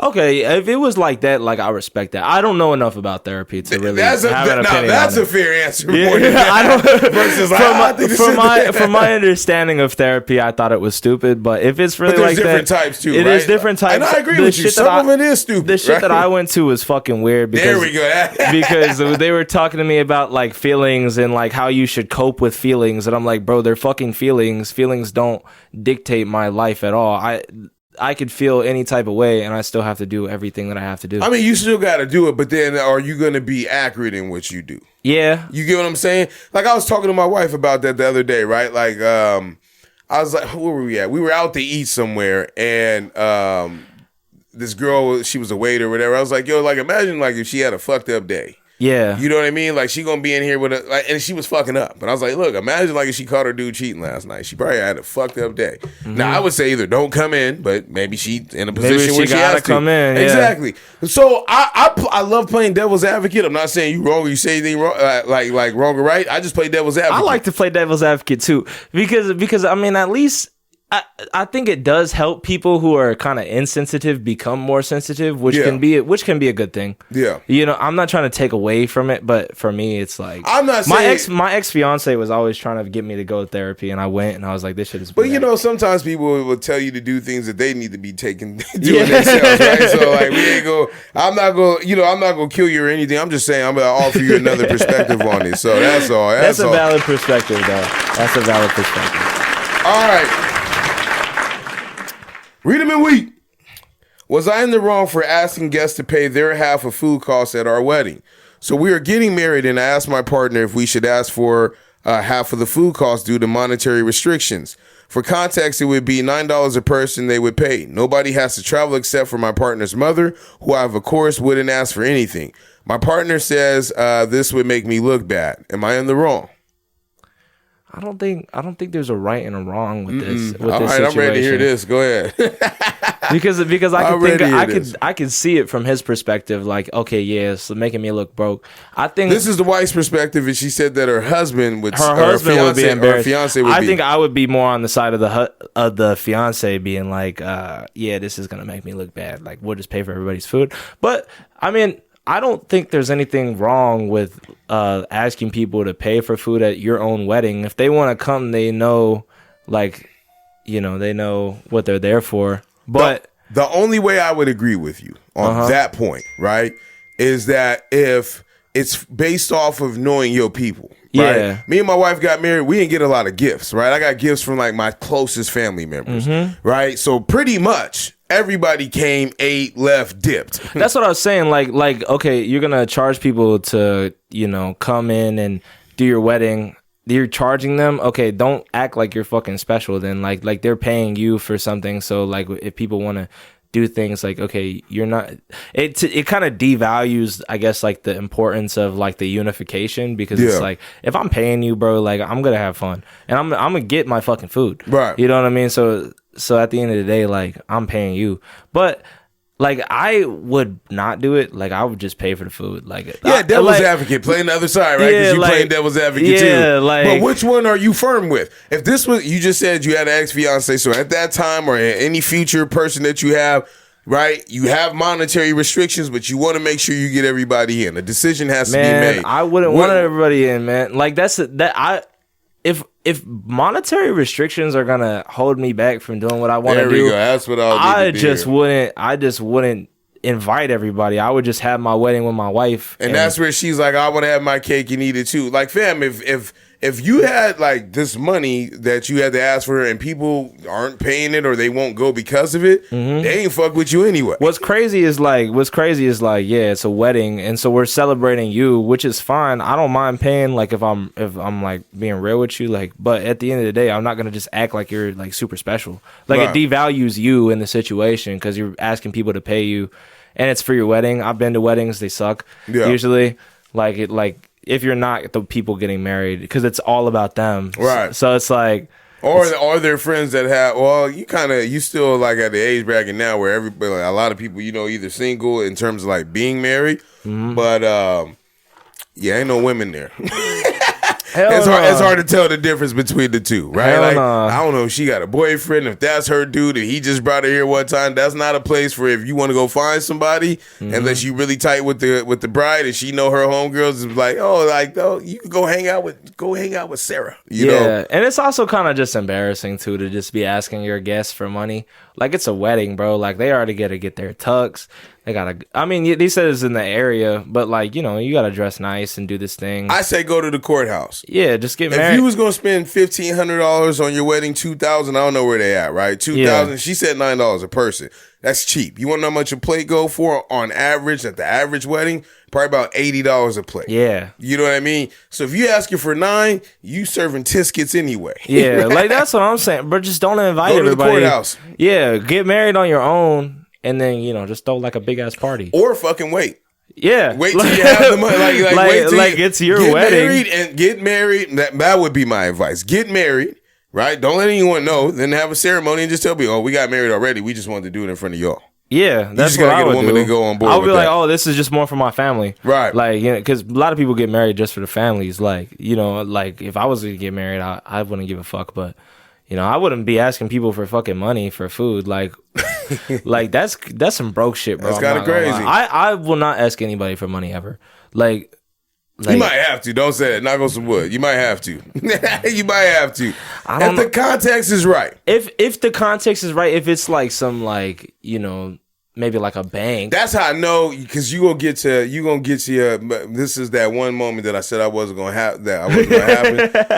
Speaker 2: Okay, if it was like that, like I respect that. I don't know enough about therapy to really have an opinion.
Speaker 1: That's
Speaker 2: on
Speaker 1: a fair answer.
Speaker 2: Yeah, I don't.
Speaker 1: Versus
Speaker 2: from my understanding of therapy, I thought it was stupid. But if it's really like that,
Speaker 1: different types too.
Speaker 2: It is different types.
Speaker 1: And I agree with you. Some of it is stupid.
Speaker 2: The shit that I went to was fucking weird. Because,
Speaker 1: there we go.
Speaker 2: Because they were talking to me about like feelings and like how you should cope with feelings, and I'm like, bro, they're fucking feelings. Feelings don't dictate my life at all. I could feel any type of way, and I still have to do everything that I have to do.
Speaker 1: I mean, you still got to do it, but then are you going to be accurate in what you do?
Speaker 2: Yeah.
Speaker 1: You get what I'm saying? Like, I was talking to my wife about that the other day, right? Like, I was like, where were we at? We were out to eat somewhere, and this girl, she was a waiter or whatever. I was like, yo, like, imagine, like, if she had a fucked up day.
Speaker 2: Yeah.
Speaker 1: You know what I mean? Like, she gonna be in here with and she was fucking up. But I was like, look, imagine like if she caught her dude cheating last night. She probably had a fucked up day. Mm-hmm. Now, I would say either don't come in, but maybe she in a position where she has to
Speaker 2: come in. Yeah.
Speaker 1: Exactly. So I love playing devil's advocate. I'm not saying you wrong or you say anything wrong, like wrong or right. I just play devil's advocate.
Speaker 2: I like to play devil's advocate too, because I mean, at least I think it does help people who are kind of insensitive become more sensitive, which can be a good thing.
Speaker 1: Yeah,
Speaker 2: you know, I'm not trying to take away from it, but for me, it's like
Speaker 1: I'm not saying
Speaker 2: my ex fiance was always trying to get me to go to therapy, and I went, and I was like, this shit is.
Speaker 1: But you know, sometimes people will tell you to do things that they need to be doing themselves, right? So like, we ain't go. I'm not gonna kill you or anything. I'm just saying I'm gonna offer you another perspective on it. So that's all.
Speaker 2: That's a valid perspective, though. That's a valid perspective.
Speaker 1: All right. Read them in wheat. Was I in the wrong for asking guests to pay their half of food costs at our wedding? So we are getting married, and I asked my partner if we should ask for half of the food costs due to monetary restrictions. For context, it would be $9 a person they would pay. Nobody has to travel except for my partner's mother, who I, of course, wouldn't ask for anything. My partner says this would make me look bad. Am I in the wrong?
Speaker 2: I don't think there's a right and a wrong with this. With
Speaker 1: All
Speaker 2: this
Speaker 1: right,
Speaker 2: situation.
Speaker 1: I'm ready to hear this. Go ahead.
Speaker 2: because I could see it from his perspective. Like, okay, yeah, so making me look broke. I think
Speaker 1: this is the wife's perspective, and she said that her husband would
Speaker 2: be embarrassed.
Speaker 1: Fiance would
Speaker 2: I think I would be more on the side of the fiance being like, yeah, this is gonna make me look bad. Like, we'll just pay for everybody's food. But I mean, I don't think there's anything wrong with asking people to pay for food at your own wedding. If they want to come, they know, like, you know, they know what they're there for. But
Speaker 1: the only way I would agree with you on that point, right, is that if it's based off of knowing your people. Right?
Speaker 2: Yeah.
Speaker 1: Me and my wife got married. We didn't get a lot of gifts, right? I got gifts from like my closest family members, right? So pretty much everybody came, ate, left, dipped.
Speaker 2: That's what I was saying. Like, okay, you're gonna charge people to, you know, come in and do your wedding. You're charging them. Okay, don't act like you're fucking special. Then, like they're paying you for something. So, like, if people want to do things, like, okay, you're not. It kind of devalues, I guess, like the importance of like the unification, because it's like, if I'm paying you, bro, like, I'm gonna have fun and I'm gonna get my fucking food.
Speaker 1: Right.
Speaker 2: You know what I mean? So at the end of the day, like, I'm paying you, but like, I would not do it. Like, I would just pay for the food. Like,
Speaker 1: devil's advocate, playing the other side, right? Because you playing devil's advocate too. But which one are you firm with? If this was, you just said you had an ex-fiance, so at that time or any future person that you have, right, you have monetary restrictions, but you want to make sure you get everybody in. A decision has to be made.
Speaker 2: I wouldn't want everybody in, man. Like, if monetary restrictions are gonna hold me back from doing what I want to do,
Speaker 1: there we go. That's what
Speaker 2: I just wouldn't invite everybody. I would just have my wedding with my wife,
Speaker 1: and that's where she's like, I want to have my cake and eat it too. Like, fam, if you had like this money that you had to ask for and people aren't paying it or they won't go because of it, they ain't fuck with you anyway.
Speaker 2: What's crazy is like, yeah, it's a wedding, and so we're celebrating you, which is fine. I don't mind paying, like, if I'm like being real with you, like, but at the end of the day, I'm not gonna just act like you're like super special. Like, it devalues you in the situation because you're asking people to pay you, and it's for your wedding. I've been to weddings; they suck usually. If you're not the people getting married, because it's all about them,
Speaker 1: right?
Speaker 2: So it's like,
Speaker 1: or their friends that have. Well, you still like at the age bracket now where everybody, like, a lot of people, either single in terms of like being married, but ain't no women there. It's hard to tell the difference between the two, right? I don't know if she got a boyfriend, if that's her dude, and he just brought her here one time. That's not a place for if you want to go find somebody, unless you really tight with the bride and she know her homegirls is like, you can go hang out with Sarah. You know?
Speaker 2: And it's also kind of just embarrassing too to just be asking your guests for money. Like, it's a wedding, bro. Like, they already got to get their tux. They gotta. I mean, they said it's in the area, but like, you gotta dress nice and do this thing.
Speaker 1: I say go to the courthouse.
Speaker 2: Yeah, just get married.
Speaker 1: If you was gonna spend $1,500 on your wedding, $2,000. I don't know where they at, right? $2,000. She said $9 a person. That's cheap. You want to know how much a plate go for on average at the average wedding? Probably about $80 a plate.
Speaker 2: Yeah,
Speaker 1: you know what I mean. So if you asking for $9, you serving tiskets anyway.
Speaker 2: Yeah, like, that's what I'm saying. But just don't invite everybody.
Speaker 1: Go to the courthouse.
Speaker 2: Yeah, get married on your own. And then, just throw like a big ass party.
Speaker 1: Or fucking wait.
Speaker 2: Yeah.
Speaker 1: Wait till you have the money. Wait till
Speaker 2: it's your wedding.
Speaker 1: Get married. That would be my advice. Get married, right? Don't let anyone know. Then have a ceremony and just tell people, we got married already. We just wanted to do it in front of y'all.
Speaker 2: Yeah, that's what I would do. You just gotta get a woman
Speaker 1: to go on board.
Speaker 2: I would be like, this is just more for my family.
Speaker 1: Right.
Speaker 2: Like, because a lot of people get married just for the families. Like, like, if I was to get married, I wouldn't give a fuck. But, I wouldn't be asking people for fucking money for food. Like, like, that's some broke shit, bro.
Speaker 1: That's kind of crazy.
Speaker 2: I will not ask anybody for money ever. Like,
Speaker 1: you might have to. Don't say that. Knock on some wood. You might have to. You might have to. If the context is right.
Speaker 2: If the context is right, if it's like some, like, maybe like a bank.
Speaker 1: That's how I know, because you gonna get to your. This is that one moment that I said I wasn't gonna have, that I wasn't gonna happen.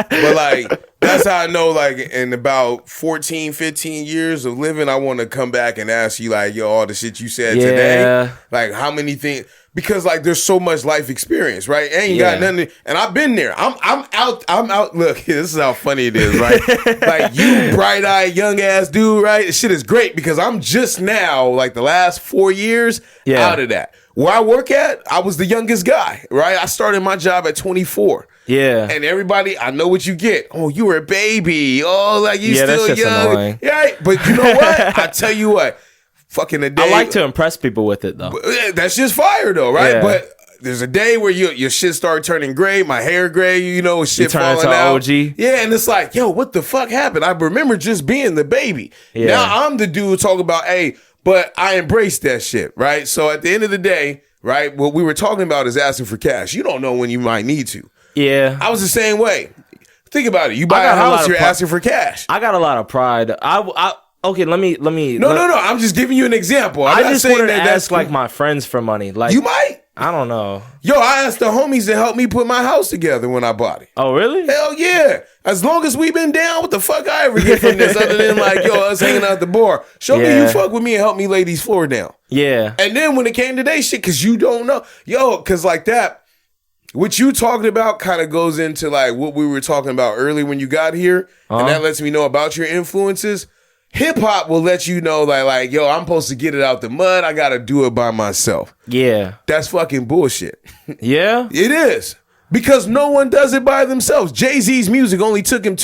Speaker 1: But like, that's how I know, like, in about 14, 15 years of living, I want to come back and ask you, like, all the shit you said today, like, how many things. Because, like, there's so much life experience, right? Ain't got nothing. And I've been there. I'm out. Look, this is how funny it is, right? Like, you bright-eyed, young-ass dude, right? This shit is great because I'm just now, like, the last 4 years out of that. where I work at, I was the youngest guy, right? I started my job at 24.
Speaker 2: Yeah.
Speaker 1: And everybody, I know what you get. Oh, you were a baby. Oh, like you
Speaker 2: Yeah, that
Speaker 1: still
Speaker 2: shit's
Speaker 1: young.
Speaker 2: annoying.
Speaker 1: Yeah, but you know what? I tell you what, fucking a day.
Speaker 2: I like to impress people with it though.
Speaker 1: That's just fire though, right?
Speaker 2: Yeah.
Speaker 1: But there's a day where your shit started turning gray, my hair gray, shit
Speaker 2: turn
Speaker 1: falling
Speaker 2: into
Speaker 1: out.
Speaker 2: OG.
Speaker 1: Yeah, and it's like, yo, what the fuck happened? I remember just being the baby.
Speaker 2: Yeah.
Speaker 1: Now I'm the dude talking about, hey, but I embraced that shit, right? So at the end of the day, right, what we were talking about is asking for cash. You don't know when you might need to.
Speaker 2: Yeah.
Speaker 1: I was the same way. Think about it. You buy a house, you're asking for cash.
Speaker 2: I got a lot of pride. Okay, let me.
Speaker 1: No. I'm just giving you an example.
Speaker 2: I just wanted to ask like my friends for money. Like
Speaker 1: you might.
Speaker 2: I don't know.
Speaker 1: Yo, I asked the homies to help me put my house together when I bought it.
Speaker 2: Oh, really?
Speaker 1: Hell yeah. As long as we've been down, what the fuck I ever get from this other than like, yo, us hanging out at the bar. Show me you fuck with me and help me lay these floor down.
Speaker 2: Yeah.
Speaker 1: And then when it came to that shit, because you don't know. Yo, because like that, what you talking about kind of goes into like what we were talking about earlier when you got here. And that lets me know about your influences. Hip hop will let you know like, yo, I'm supposed to get it out the mud. I got to do it by myself.
Speaker 2: Yeah.
Speaker 1: That's fucking bullshit.
Speaker 2: Yeah?
Speaker 1: It is. Because no one does it by themselves. Jay-Z's music only took him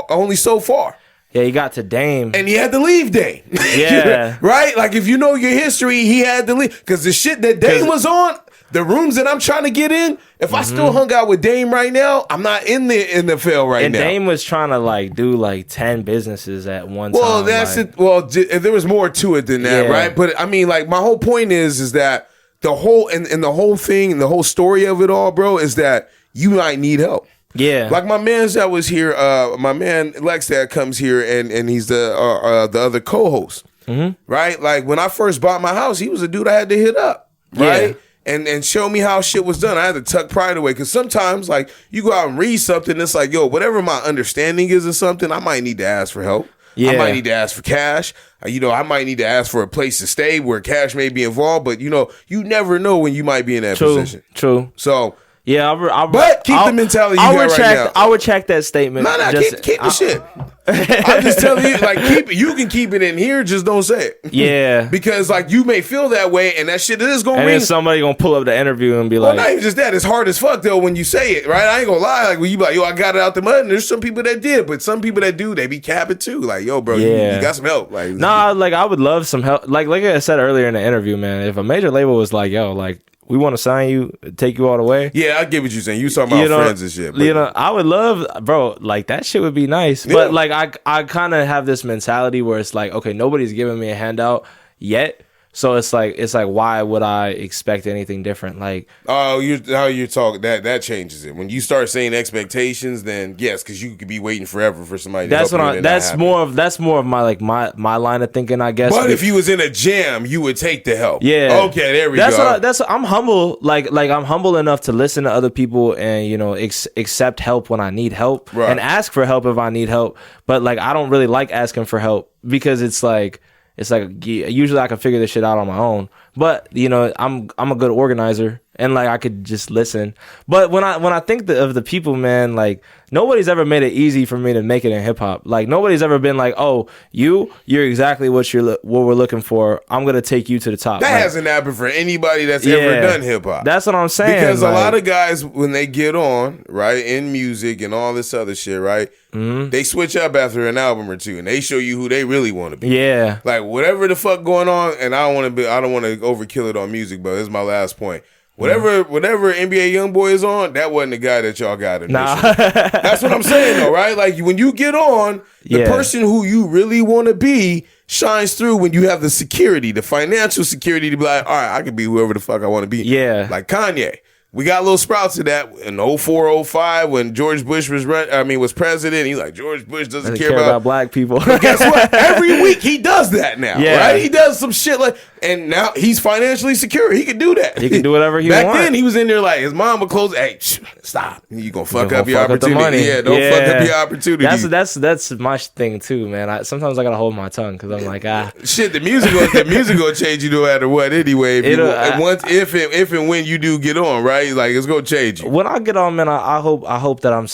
Speaker 1: only so far.
Speaker 2: Yeah, he got to Dame.
Speaker 1: And he had to leave Dame.
Speaker 2: Yeah.
Speaker 1: Right? Like if you know your history, he had to leave. Because the shit that Dame was on, the rooms that I'm trying to get in, if I still hung out with Dame right now, I'm not in the NFL right now.
Speaker 2: And Dame was trying to like do like 10 businesses at one time.
Speaker 1: Well, that's it. Well, there was more to it than that, right? But I mean, like my whole point is that the whole and the whole thing and the whole story of it all, bro, is that you might need help.
Speaker 2: Yeah.
Speaker 1: Like my man's that was here, my man Lex that comes here and he's the other co-host. Right? Like when I first bought my house, he was a dude I had to hit up. Right?
Speaker 2: Yeah.
Speaker 1: And show me how shit was done. I had to tuck pride away because sometimes like you go out and read something, it's like, yo, whatever my understanding is of something, I might need to ask for help.
Speaker 2: Yeah.
Speaker 1: I might need to ask for cash. I might need to ask for a place to stay where cash may be involved, but you never know when you might be in that position.
Speaker 2: True.
Speaker 1: So
Speaker 2: yeah,
Speaker 1: but keep the mentality you got right now.
Speaker 2: I would check that statement.
Speaker 1: No, keep the shit. I'm just telling you, like, keep it. You can keep it in here, just don't say it.
Speaker 2: Yeah,
Speaker 1: because like you may feel that way, and that shit is gonna.
Speaker 2: And
Speaker 1: ring.
Speaker 2: then somebody gonna pull up the interview and be
Speaker 1: well,
Speaker 2: like,
Speaker 1: not even just that. It's hard as fuck though when you say it, right? I ain't gonna lie. Like when you be like, yo, I got it out the mud. And there's some people that did, but some people that do, they be capping too. Like, yo, bro, you got some help. Like,
Speaker 2: nah, like I would love some help. Like I said earlier in the interview, man. If a major label was like, yo, like, we want to sign you, take you all the way.
Speaker 1: Yeah, I get what you're saying. You talking about friends and shit. But.
Speaker 2: I would love, bro, like that shit would be nice. Yeah. But like I kind of have this mentality where it's like, okay, nobody's giving me a handout yet. So it's like why would I expect anything different? Like,
Speaker 1: oh, how you talk that changes it. When you start saying expectations, then yes, because you could be waiting forever for somebody.
Speaker 2: That's
Speaker 1: to help
Speaker 2: what that's more of my like my line of thinking, I guess.
Speaker 1: But if you was in a jam, you would take the help.
Speaker 2: Yeah.
Speaker 1: Okay, there we go.
Speaker 2: I'm humble. Like I'm humble enough to listen to other people and accept help when I need help and ask for help if I need help. But like I don't really like asking for help because it's like usually I can figure this shit out on my own. But I'm a good organizer and like I could just listen. But when I think of the people, man, like nobody's ever made it easy for me to make it in hip hop. Like nobody's ever been like, oh, you're exactly what we're looking for. I'm gonna take you to the top.
Speaker 1: That hasn't happened for anybody that's ever done hip hop.
Speaker 2: That's what I'm saying.
Speaker 1: Because a lot of guys when they get on right in music and all this other shit, right, they switch up after an album or two and they show you who they really want to be.
Speaker 2: Yeah,
Speaker 1: like whatever the fuck going on, and I don't want to overkill it on music, but this is my last point. Whatever NBA YoungBoy is on, that wasn't the guy that y'all got initially. Nah. That's what I'm saying though, right? Like when you get on, the person who you really want to be shines through when you have the security, the financial security to be like, all right, I can be whoever the fuck I want to be. Yeah. Like Kanye. We got little sprouts of that in 04, 05 when George Bush was president. He's like, George Bush doesn't care about
Speaker 2: black people.
Speaker 1: But guess what? Every week he does that now, right? He does some shit like, and now he's financially secure. He can do that.
Speaker 2: He can do whatever he wants.
Speaker 1: Back then he was in there like, his mom would close, hey, stop. You gonna fuck up your opportunity. Yeah, don't fuck up your opportunity.
Speaker 2: That's my thing too, man. Sometimes I gotta hold my tongue because I'm like,
Speaker 1: Shit, the music will change you no matter what anyway. If and when you do get on, right? Like it's gonna change you.
Speaker 2: When I get on, man, I hope that I'm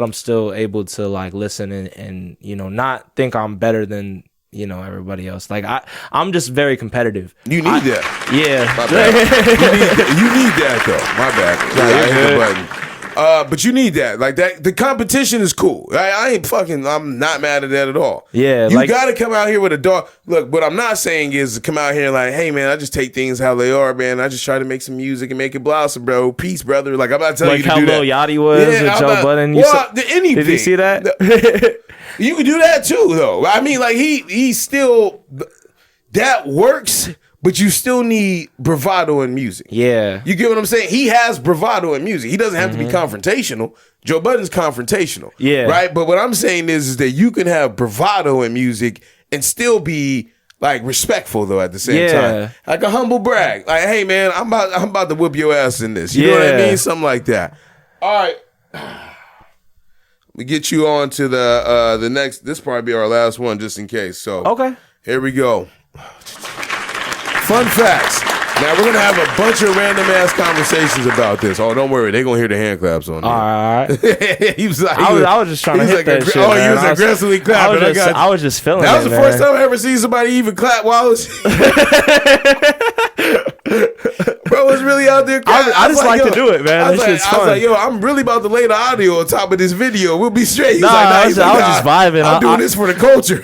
Speaker 2: still able to like listen and not think I'm better than you know, everybody else. Like I'm just very competitive.
Speaker 1: You need that.
Speaker 2: Yeah.
Speaker 1: My bad. You need that though. My bad. Yeah, I hit the button. But you need that. Like that, the competition is cool. I'm not mad at that at all.
Speaker 2: Yeah.
Speaker 1: You gotta come out here with a dog. Look, what I'm not saying is to come out here like, hey man, I just take things how they are, man. I just try to make some music and make it blossom, bro. Peace, brother. Like I'm not telling you to do that.
Speaker 2: Like how Lil Yachty was with Joe Budden.
Speaker 1: Anything.
Speaker 2: Did you see that?
Speaker 1: You can do that too, though. I mean, like he still that works. But you still need bravado in music.
Speaker 2: Yeah.
Speaker 1: You get what I'm saying? He has bravado in music. He doesn't have to be confrontational. Joe Budden's confrontational.
Speaker 2: Yeah.
Speaker 1: Right? But what I'm saying is that you can have bravado in music and still be like respectful though at the same time. Like a humble brag. Like, hey man, I'm about to whip your ass in this. You know what I mean? Something like that. All right. We get you on to the next. This probably be our last one just in case. So
Speaker 2: okay.
Speaker 1: Here we go. Fun facts. Now we're gonna have a bunch of random ass conversations about this. Oh, don't worry, they're gonna hear the hand claps on there.
Speaker 2: All right.
Speaker 1: I
Speaker 2: was just trying to hit that shit.
Speaker 1: Oh, he was aggressively clapping.
Speaker 2: I was just feeling
Speaker 1: that
Speaker 2: it.
Speaker 1: was the first time I ever seen somebody even clap while I was. Bro was really out there.
Speaker 2: I just like to do it, man. That shit's fun.
Speaker 1: I was like, yo, I'm really about to lay the audio on top of this video. We'll be straight. He's
Speaker 2: I was just vibing.
Speaker 1: I'm doing this for the culture.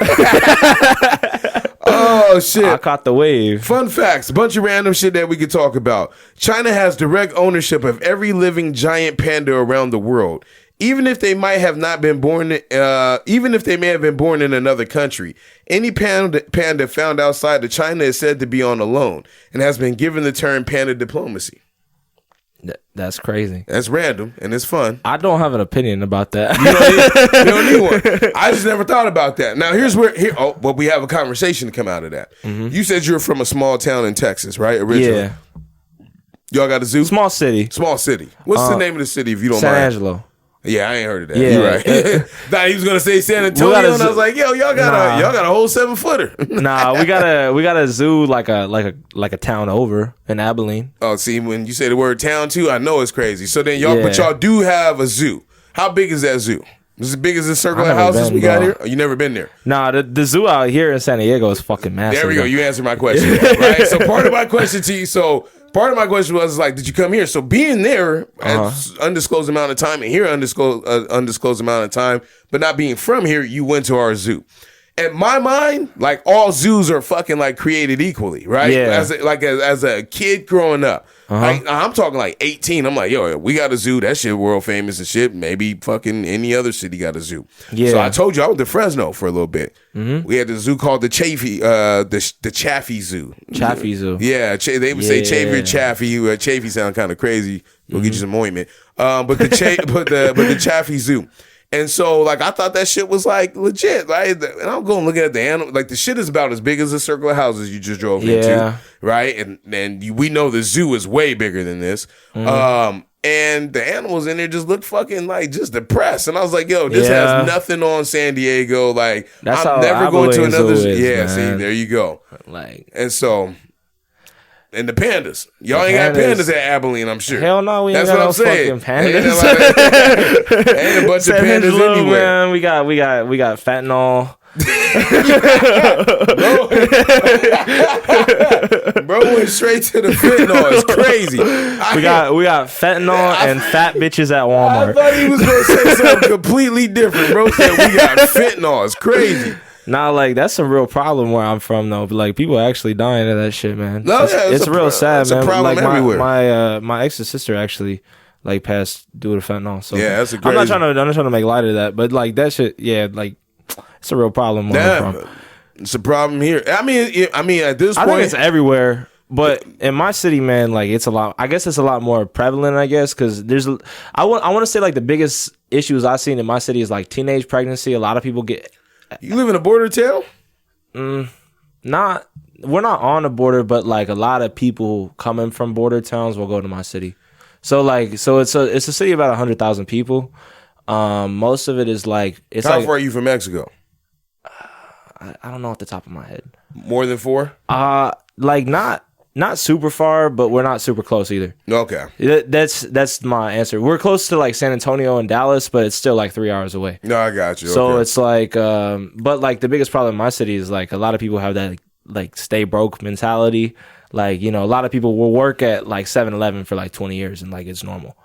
Speaker 1: Oh shit!
Speaker 2: I caught the wave.
Speaker 1: Fun facts, a bunch of random shit that we could talk about. China has direct ownership of every living giant panda around the world, even if they might have not been born. Even if they may have been born in another country. Any panda found outside of China is said to be on a loan and has been given the term panda diplomacy.
Speaker 2: That's crazy.
Speaker 1: That's random and it's fun.
Speaker 2: I don't have an opinion about that.
Speaker 1: You don't need one. I just never thought about that. Now but we have a conversation to come out of that. Mm-hmm. You said you're from a small town in Texas, right? Originally.
Speaker 2: Yeah.
Speaker 1: Y'all got a zoo?
Speaker 2: Small city.
Speaker 1: Small city. What's the name of the city if you don't
Speaker 2: San
Speaker 1: mind?
Speaker 2: Angelo.
Speaker 1: Yeah, I ain't heard of that.
Speaker 2: Yeah.
Speaker 1: You're right. Thought he was gonna say San Antonio, and I was like, yo, y'all got a whole 7-footer.
Speaker 2: Nah, we got a zoo like a town over in Abilene.
Speaker 1: Oh, see, when you say the word town too, I know it's crazy. So then but y'all do have a zoo. How big is that zoo? Is it as big as the circle of houses we got here? Oh, you never been there?
Speaker 2: Nah, the zoo out here in San Diego is fucking massive.
Speaker 1: There we go. You answered my question. Right? So part of my question to you, part of my question was like, did you come here? So being there at undisclosed amount of time and here undisclosed amount of time, but not being from here, you went to our zoo. In my mind, like all zoos are fucking like created equally, right?
Speaker 2: Yeah.
Speaker 1: As a kid growing up, I'm talking like 18. I'm like, yo, we got a zoo. That shit world famous and shit. Maybe fucking any other city got a zoo. Yeah. So I told you I went to Fresno for a little bit. Mm-hmm. We had the zoo called the Chaffee, the Chaffee Zoo.
Speaker 2: Chaffee Zoo.
Speaker 1: Yeah, they would say Chaffee or Chaffee. Chaffee sound kind of crazy. We'll get you some ointment. But the Chaffee Zoo. And so, like, I thought that shit was, like, legit, right? And I'm going looking at the animal. Like, the shit is about as big as the circle of houses you just drove into, right? And we know the zoo is way bigger than this. Mm-hmm. And the animals in there just look fucking, like, just depressed. And I was like, yo, this has nothing on San Diego. Like, I'm never going to another zoo. Yeah, man. See, there you go. Like, and so... And the pandas. Y'all ain't got pandas at Abilene, I'm sure.
Speaker 2: Hell no, we ain't got no fucking pandas.
Speaker 1: Ain't a bunch of pandas anywhere.
Speaker 2: Man, we got fentanyl.
Speaker 1: Bro went straight to the fentanyl. It's crazy.
Speaker 2: We got fentanyl and fat bitches at Walmart.
Speaker 1: I thought he was gonna say something completely different. Bro said we got fentanyl. It's crazy.
Speaker 2: Nah, like that's a real problem where I'm from though. But like people are actually dying of that shit, man.
Speaker 1: No,
Speaker 2: it's real sad, man.
Speaker 1: It's a problem
Speaker 2: like
Speaker 1: everywhere.
Speaker 2: My ex's sister actually like passed due to fentanyl. So
Speaker 1: yeah, that's a crazy.
Speaker 2: I'm not trying to make light of that, but like that shit, yeah, like it's a real problem where I'm from.
Speaker 1: It's a problem here. I mean, at this point,
Speaker 2: I think it's everywhere. But in my city, man, like it's a lot. I guess it's a lot more prevalent. I guess because there's. I want to say like the biggest issues I've seen in my city is like teenage pregnancy. A lot of people get.
Speaker 1: You live in a border town?
Speaker 2: We're not on the border, but like a lot of people coming from border towns will go to my city. So it's a city of about 100,000 people. Most of it is like it's.
Speaker 1: How far are you from Mexico?
Speaker 2: I don't know off the top of my head.
Speaker 1: More than 4?
Speaker 2: Like not not super far, but we're not super close either.
Speaker 1: Okay.
Speaker 2: That's my answer. We're close to like San Antonio and Dallas, but it's still like 3 hours away.
Speaker 1: No, I got you.
Speaker 2: So
Speaker 1: okay.
Speaker 2: it's like, but like the biggest problem in my city is like a lot of people have that like stay broke mentality. Like, you know, a lot of people will work at like 7-Eleven for like 20 years and like it's normal,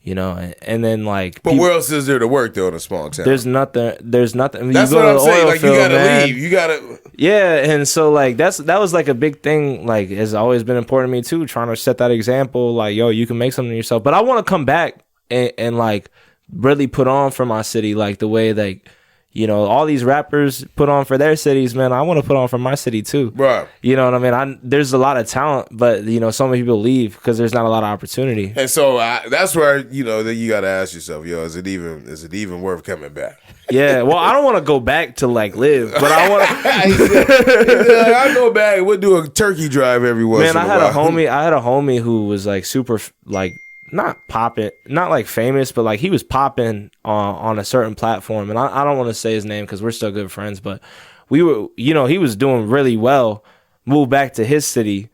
Speaker 2: you know, and then like.
Speaker 1: But where else is there to work though in a small town?
Speaker 2: There's nothing.
Speaker 1: That's what I'm saying. Like, you gotta leave. You gotta.
Speaker 2: Yeah, and so like that was like a big thing. Like, it's always been important to me too, trying to set that example. Like, yo, you can make something of yourself. But I want to come back and like really put on for my city, like the way like, you know, all these rappers put on for their cities, man. I want to put on for my city too.
Speaker 1: Right.
Speaker 2: You know what I mean? There's a lot of talent, but you know, so many people leave because there's not a lot of opportunity.
Speaker 1: And so that's where, you know, that you got to ask yourself, yo, is it even worth coming back?
Speaker 2: Yeah. Well, I don't want to go back to like live, but I want to.
Speaker 1: I go back. We'll do a turkey drive every once in a while.
Speaker 2: I had a homie who was like super like. Not popping, not like famous, but like he was popping on a certain platform. And I don't want to say his name because we're still good friends, but we were, you know, he was doing really well. Moved back to his city,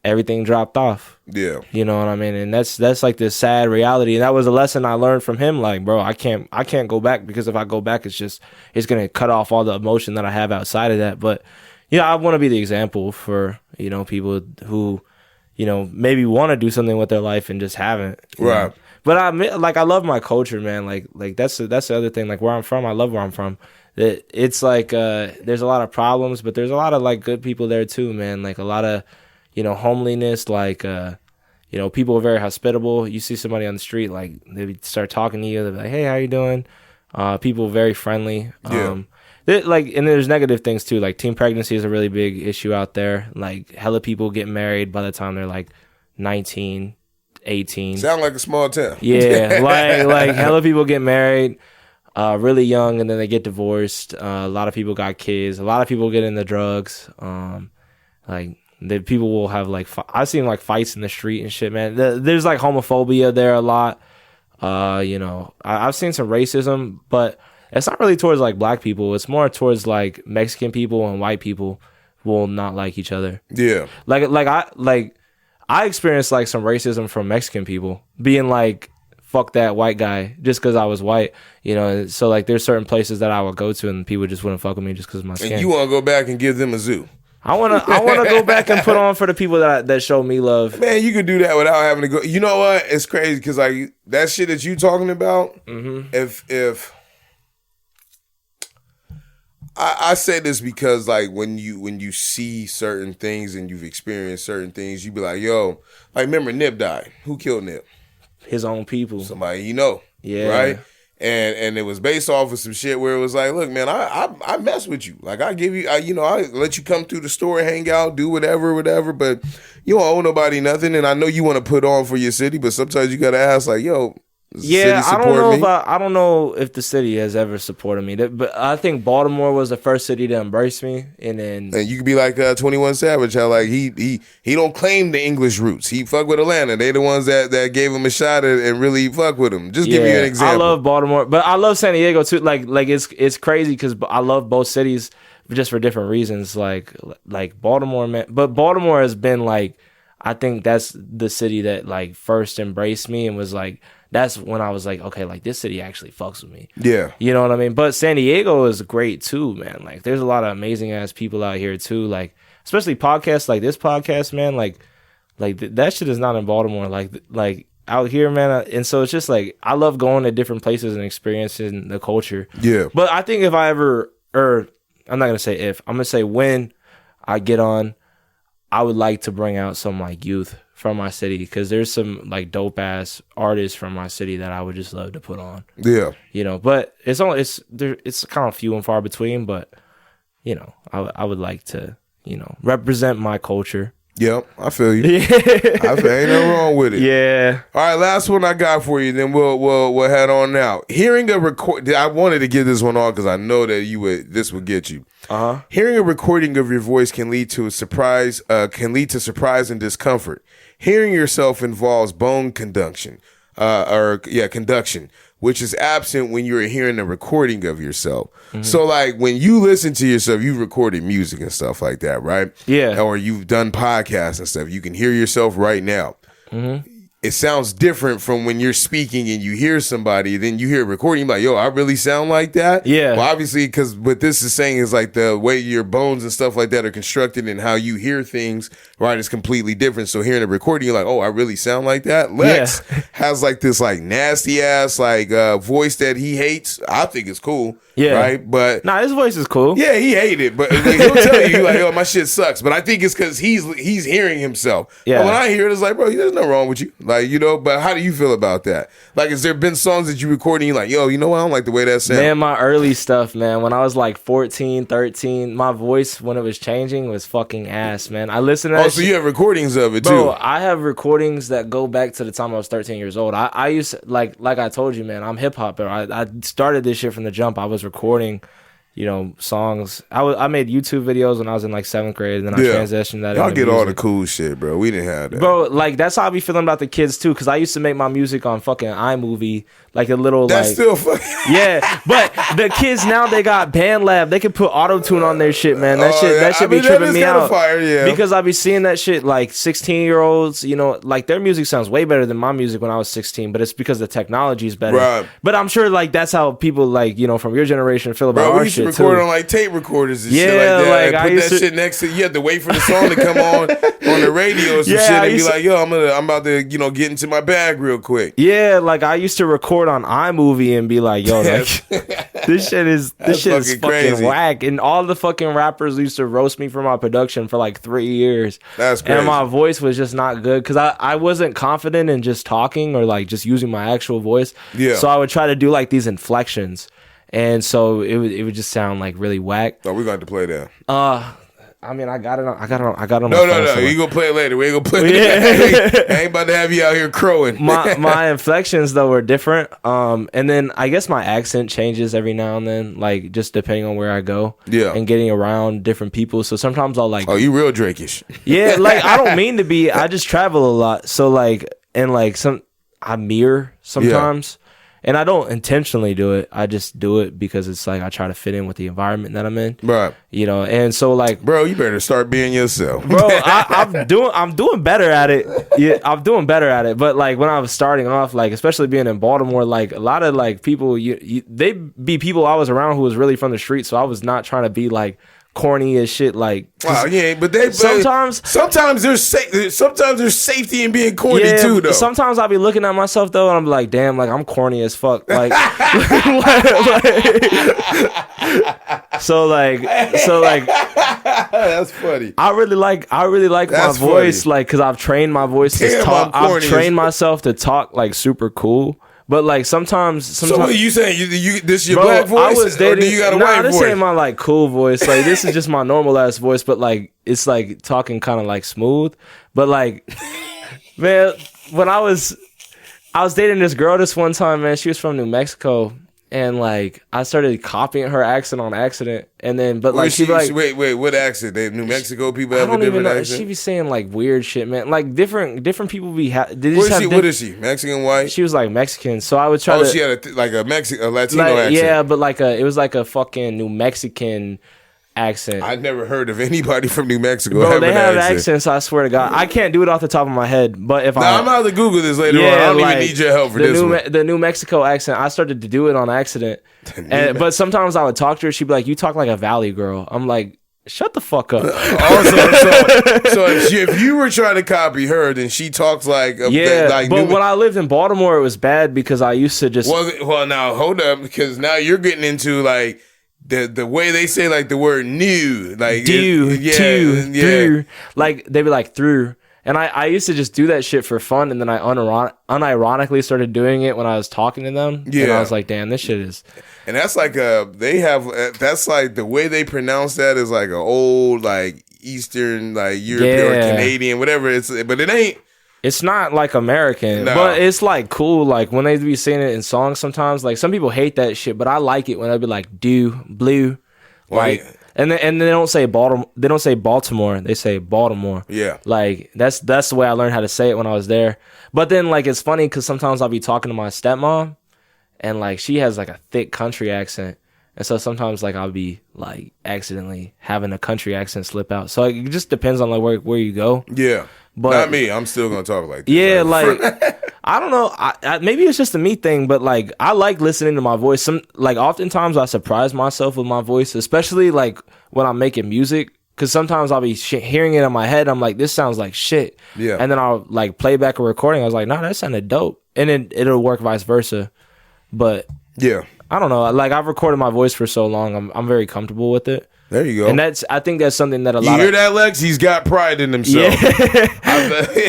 Speaker 2: everything dropped off.
Speaker 1: Yeah.
Speaker 2: You know what I mean? And that's like this sad reality. And that was a lesson I learned from him. Like, bro, I can't go back because if I go back, it's going to cut off all the emotion that I have outside of that. But, you know, I want to be the example for, you know, people who, you know, maybe want to do something with their life and just haven't.
Speaker 1: Right.
Speaker 2: Know? But I love my culture, man. Like that's the other thing. Like where I'm from, I love where I'm from. It's like there's a lot of problems, but there's a lot of like good people there too, man. Like a lot of, you know, homeliness. Like you know, people are very hospitable. You see somebody on the street, like they start talking to you. They're like, "Hey, how you doing?" People are very friendly.
Speaker 1: Yeah.
Speaker 2: Like, and there's negative things too. Like teen pregnancy is a really big issue out there. Like hella people get married by the time they're like 19, 18.
Speaker 1: Sound like a small town.
Speaker 2: Yeah, like hella people get married really young and then they get divorced. A lot of people got kids. A lot of people get into drugs. Like the people will have like I've seen like fights in the street and shit, man. There's like homophobia there a lot. You know, I've seen some racism, but it's not really towards like black people. It's more towards like Mexican people and white people will not like each other.
Speaker 1: Yeah.
Speaker 2: I experienced like some racism from Mexican people being like, fuck that white guy just because I was white, you know. So like there's certain places that I would go to and people just wouldn't fuck with me just because of my skin.
Speaker 1: And you want to go back and give them a zoo.
Speaker 2: I wanna go back and put on for the people that show me love.
Speaker 1: Man, you could do that without having to go. You know what? It's crazy because like that shit that you talking about. Mm-hmm. If I say this because like when you see certain things and you've experienced certain things, you be like, yo, like remember Nip died. Who killed Nip?
Speaker 2: His own people.
Speaker 1: Somebody you know.
Speaker 2: Yeah.
Speaker 1: Right? And it was based off of some shit where it was like, look, man, I mess with you. Like I give you, I let you come through the store, hang out, do whatever, but you don't owe nobody nothing. And I know you want to put on for your city, but sometimes you got to ask like, yo,
Speaker 2: yeah, I don't know if the city has ever supported me, but I think Baltimore was the first city to embrace me, and
Speaker 1: you could be like 21 Savage, how like he don't claim the English roots. He fuck with Atlanta. They the ones that gave him a shot and really fuck with him. Just give you an example.
Speaker 2: I love Baltimore, but I love San Diego too. Like it's crazy because I love both cities just for different reasons. Like Baltimore, man, but Baltimore has been like, I think that's the city that like first embraced me and was like. That's when I was like, okay, like this city actually fucks with me.
Speaker 1: Yeah.
Speaker 2: You know what I mean? But San Diego is great too, man. Like there's a lot of amazing ass people out here too. Like especially podcasts like this podcast, man. Like that shit is not in Baltimore. Like out here, man. And so it's just like I love going to different places and experiencing the culture.
Speaker 1: Yeah.
Speaker 2: But I think if I ever, or I'm not gonna say if, I'm gonna say when I get on, I would like to bring out some like youth from my city because there's some like dope ass artists from my city that I would just love to put on.
Speaker 1: Yeah,
Speaker 2: you know, but it's kind of few and far between. But you know, I would like to represent my culture.
Speaker 1: Yep, I feel you. Yeah. I feel ain't nothing wrong with it.
Speaker 2: Yeah.
Speaker 1: All right, last one I got for you. Then we'll head on now. Hearing a record, I wanted to get this one on because I know that this would get you. Hearing a recording of your voice can lead to surprise and discomfort. Hearing yourself involves bone conduction. Conduction. which is absent when you're hearing a recording of yourself. So like when you listen to yourself, you've recorded music and stuff like that, right?
Speaker 2: Yeah.
Speaker 1: Or you've done podcasts and stuff. You can hear yourself right now. It sounds different from when you're speaking and you hear somebody, then you hear a recording, you're like, yo, I really sound like that?
Speaker 2: Yeah.
Speaker 1: Well, obviously, because what this is saying is like the way your bones and stuff like that are constructed and how you hear things, right, is completely different. So hearing a recording, you're like, oh, I really sound like that? Lex has like this like nasty ass like voice that he hates. I think it's cool. Yeah. Right? But
Speaker 2: nah, his voice is cool.
Speaker 1: Yeah, he hated it. But like, he'll tell you like, oh, my shit sucks. But I think it's because he's hearing himself. Yeah. But when I hear it, it's like, bro, there's nothing wrong with you. Like, you know, but how do you feel about that? Like, has there been songs that you record and you're like, yo, you know what? I don't like the way that sounds.
Speaker 2: Man, my early stuff, man, when I was like 14, 13, my voice, when it was changing, was fucking ass, man. I listened to that
Speaker 1: so you have recordings of it,
Speaker 2: bro,
Speaker 1: too?
Speaker 2: I have recordings that go back to the time I was 13 years old. I used to, like I told you, man, I'm hip-hop. I started this shit from the jump. I was recording, you know, songs. I made YouTube videos when I was in like 7th grade, and then I transitioned that.
Speaker 1: Y'all get music. All the cool shit, bro. We didn't have that,
Speaker 2: bro. Like that's how I be feeling about the kids too, because I used to make my music on fucking iMovie, like a little.
Speaker 1: That's
Speaker 2: like,
Speaker 1: still fucking.
Speaker 2: Yeah, but the kids now they got BandLab. They can put auto-tune on their shit, man. That shit be tripping me out.
Speaker 1: Fire, yeah.
Speaker 2: Because I be seeing that shit like 16-year-olds. You know, like their music sounds way better than my music when I was 16. But it's because the technology is better.
Speaker 1: Right.
Speaker 2: But I'm sure like that's how people like, you know, from your generation feel about our shit too.
Speaker 1: We used to record on like tape recorders and shit like that. Like, and put that shit next to you. Had to wait for the song to come on the radio or some shit and be like, yo, I'm about to, you know, get into my bag real quick.
Speaker 2: Yeah, like I used to record on iMovie and be like, yo, this shit is fucking crazy. Whack. And all the fucking rappers used to roast me for my production for like 3 years.
Speaker 1: That's crazy.
Speaker 2: And my voice was just not good because I wasn't confident in just talking or like just using my actual voice. Yeah. So I would try to do like these inflections. And so it would just sound like really whack.
Speaker 1: Oh, we're going to play that.
Speaker 2: I mean, I got it on.
Speaker 1: No. You gonna play it later. We ain't gonna play it. I ain't about to have you out here crowing.
Speaker 2: my inflections though were different. And then I guess my accent changes every now and then, like just depending on where I go. Yeah. And getting around different people. So sometimes I'll like.
Speaker 1: Oh, you real Drake-ish.
Speaker 2: Yeah, like I don't mean to be. I just travel a lot. So like and like I mirror sometimes. Yeah. And I don't intentionally do it. I just do it because it's like I try to fit in with the environment that I'm in. Right. You know, and so like,
Speaker 1: bro, you better start being yourself.
Speaker 2: Bro, I'm doing better at it. Yeah, I'm doing better at it. But like when I was starting off, like especially being in Baltimore, like a lot of like people, they be people I was around who was really from the street. So I was not trying to be like corny as shit. Like,
Speaker 1: wow, yeah, but sometimes there's safety in being corny too, though.
Speaker 2: Sometimes I'll be looking at myself though, and I'm like, damn, like I'm corny as fuck. Like, so like,
Speaker 1: that's funny.
Speaker 2: I really like my voice, funny. Like, cause I've trained my voice to talk. I've trained myself to talk like super cool. But like sometimes. So
Speaker 1: what are you saying? You this is your black voice?
Speaker 2: I was dating,
Speaker 1: or do you got a white voice?
Speaker 2: This ain't my like cool voice. Like this is just my normal ass voice. But like it's like talking kind of like smooth. But like, man, when I was dating this girl this one time, man. She was from New Mexico, and like I started copying her accent on accident. And then, but like she like
Speaker 1: wait, what accent? They New Mexico people have a different accent.
Speaker 2: She be saying like weird shit, man. Like different people be.
Speaker 1: What is she? Mexican, white?
Speaker 2: She was like Mexican. So I would try.
Speaker 1: Oh, she had a Latino accent.
Speaker 2: Yeah, but like it was like a fucking New Mexican accent.
Speaker 1: I've never heard of anybody from New Mexico.
Speaker 2: Bro, they have accents. I swear to God, I can't do it off the top of my head. But if I'm
Speaker 1: about to Google this later on. I don't even need your help for this one.
Speaker 2: The New Mexico accent. I started to do it on accident. But sometimes I would talk to her. She'd be like, "You talk like a Valley girl." I'm like, shut the fuck up.
Speaker 1: So if you were trying to copy her, then she talks like
Speaker 2: but when I lived in Baltimore, it was bad because I used to just.
Speaker 1: Well, now hold up, because now you're getting into like. The way they say like the word new, like
Speaker 2: through, like they be like through, and I used to just do that shit for fun, and then I unironically started doing it when I was talking to them, and I was like, damn, this shit is,
Speaker 1: and that's like that's like the way they pronounce that is like an old like Eastern like European or Canadian whatever but it ain't.
Speaker 2: It's not like American, but it's like cool. Like when they be saying it in songs sometimes, like some people hate that shit, but I like it when they be like blue, like, and they don't say Baltimore. They don't say Baltimore. They say Baltimore. Yeah, like that's the way I learned how to say it when I was there. But then like it's funny because sometimes I'll be talking to my stepmom, and like she has like a thick country accent. And so sometimes like I'll be like accidentally having a country accent slip out. So like, it just depends on like where you go.
Speaker 1: Yeah. But not me. I'm still gonna talk like this.
Speaker 2: Yeah, like I don't know. Maybe it's just a me thing, but like I like listening to my voice. Oftentimes I surprise myself with my voice, especially like when I'm making music. Because sometimes I'll be hearing it in my head. I'm like, this sounds like shit.
Speaker 1: Yeah.
Speaker 2: And then I'll like play back a recording. I was like, no, that sounded dope. And then it'll work vice versa. But
Speaker 1: yeah.
Speaker 2: I don't know. Like I've recorded my voice for so long, I'm very comfortable with it.
Speaker 1: There you go.
Speaker 2: And I think that's something that a lot.
Speaker 1: You hear that, Lex? He's got pride in himself.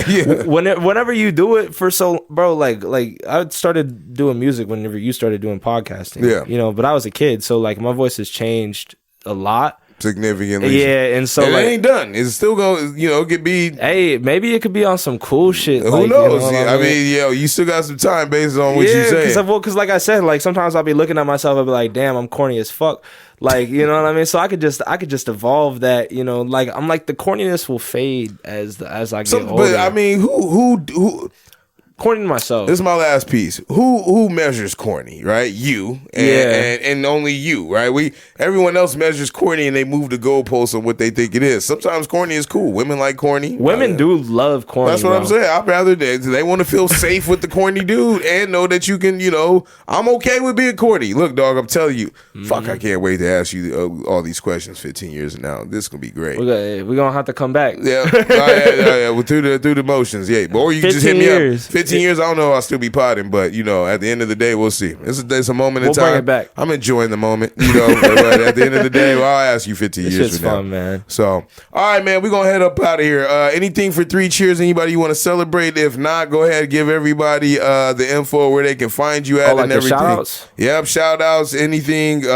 Speaker 2: Yeah. Whenever you do it for so, bro, like I started doing music whenever you started doing podcasting.
Speaker 1: Yeah.
Speaker 2: But I was a kid, so like my voice has changed a lot.
Speaker 1: Significantly.
Speaker 2: Yeah, and so
Speaker 1: it
Speaker 2: like,
Speaker 1: ain't done. It's still going, it could be.
Speaker 2: Hey, maybe it could be on some cool shit.
Speaker 1: Who
Speaker 2: like,
Speaker 1: knows?
Speaker 2: I mean,
Speaker 1: you still got some time based on what you say.
Speaker 2: Because like I said, like sometimes I'll be looking at myself and be like, damn, I'm corny as fuck. Like, you know what I mean? So I could just evolve that, like I'm like the corniness will fade as I get older.
Speaker 1: But I mean, who
Speaker 2: corny to myself.
Speaker 1: This is my last piece. Who measures corny, right? You and only you, right? Everyone else measures corny and they move the goalposts on what they think it is. Sometimes corny is cool. Women like corny.
Speaker 2: Women do love corny.
Speaker 1: That's what I'm saying. I'd rather they want to feel safe with the corny dude and know that you can, I'm okay with being corny. Look, dog, I'm telling you, fuck, I can't wait to ask you all these questions 15 years from now. This is gonna be great.
Speaker 2: We're gonna have to come back.
Speaker 1: Yeah, yeah. Well, through the motions, yeah. Or you can just hit me up. 15 years, I don't know if I'll still be potting, but at the end of the day, we'll see. It's a moment in time.
Speaker 2: We'll bring it back.
Speaker 1: I'm enjoying the moment, but at the end of the day, I'll ask you 15 years from now.
Speaker 2: Fun, man.
Speaker 1: So, all right, man, we're gonna head up out of here. Anything for 3 cheers? Anybody you want to celebrate? If not, go ahead, give everybody the info where they can find you at and everything.
Speaker 2: Shout outs?
Speaker 1: Yep, shout outs, anything,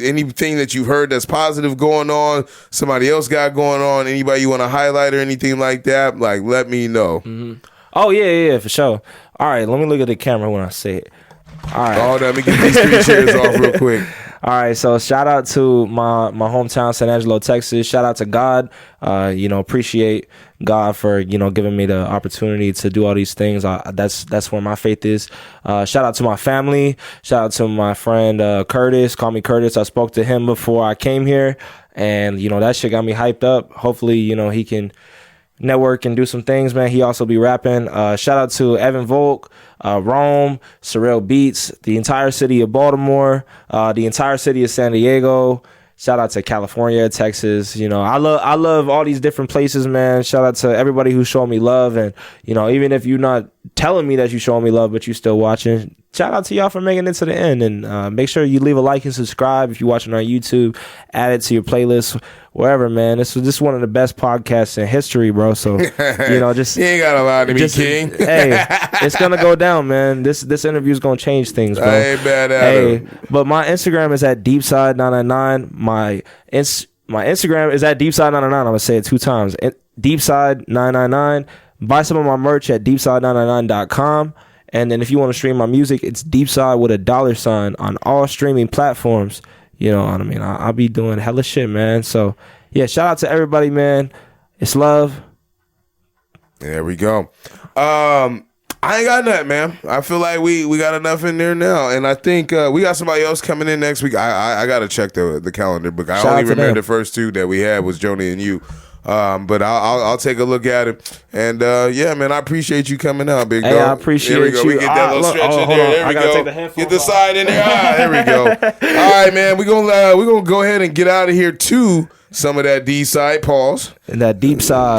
Speaker 1: anything that you've heard that's positive going on, somebody else got going on, anybody you want to highlight or anything like that, like let me know.
Speaker 2: Mm-hmm. Oh, yeah, for sure. All right, let me look at the camera when I say it. All right.
Speaker 1: Oh, let me get these 3 cheers off real quick.
Speaker 2: All right, so shout out to my hometown, San Angelo, Texas. Shout out to God. Appreciate God for, giving me the opportunity to do all these things. That's where my faith is. Shout out to my family. Shout out to my friend Curtis. Call me Curtis. I spoke to him before I came here, and, that shit got me hyped up. Hopefully, he can network and do some things, man. He also be rapping. Shout out to Evan Volk, Rome, Surreal Beats, the entire city of Baltimore, the entire city of San Diego. Shout out to California, Texas. I love all these different places, man. Shout out to everybody who showed me love, and even if you're not telling me that you showing me love, but you still watching, shout out to y'all for making it to the end. And make sure you leave a like and subscribe if you're watching on YouTube. Add it to your playlist, wherever, man. This was just one of the best podcasts in history, bro. So just
Speaker 1: you ain't got a lot to be king.
Speaker 2: Hey, it's gonna go down, man. This interview is gonna change things, bro.
Speaker 1: I ain't bad at it.
Speaker 2: But my Instagram is at deepside999. My Instagram is at deepside999. I'm gonna say it 2 times. Deepside999. Buy some of my merch at deepside999.com. And then if you want to stream my music, it's Deepside with a $sign on all streaming platforms. You know what I mean? I'll be doing hella shit, man. So, yeah, shout out to everybody, man. It's love.
Speaker 1: There we go. I ain't got nothing, man. I feel like we got enough in there now. And I think we got somebody else coming in next week. I got to check the calendar, but I only remember the first 2 that we had was Joni and you. But I'll take a look at it, and yeah, man, I appreciate you coming out, big dog.
Speaker 2: I appreciate
Speaker 1: Here we go.
Speaker 2: you.
Speaker 1: We get that little stretch in there. There we go. Get the
Speaker 2: off.
Speaker 1: side in there. There we go. All right, man. We're gonna go ahead and get out of here to some of that D side. Pause
Speaker 2: And that deep side.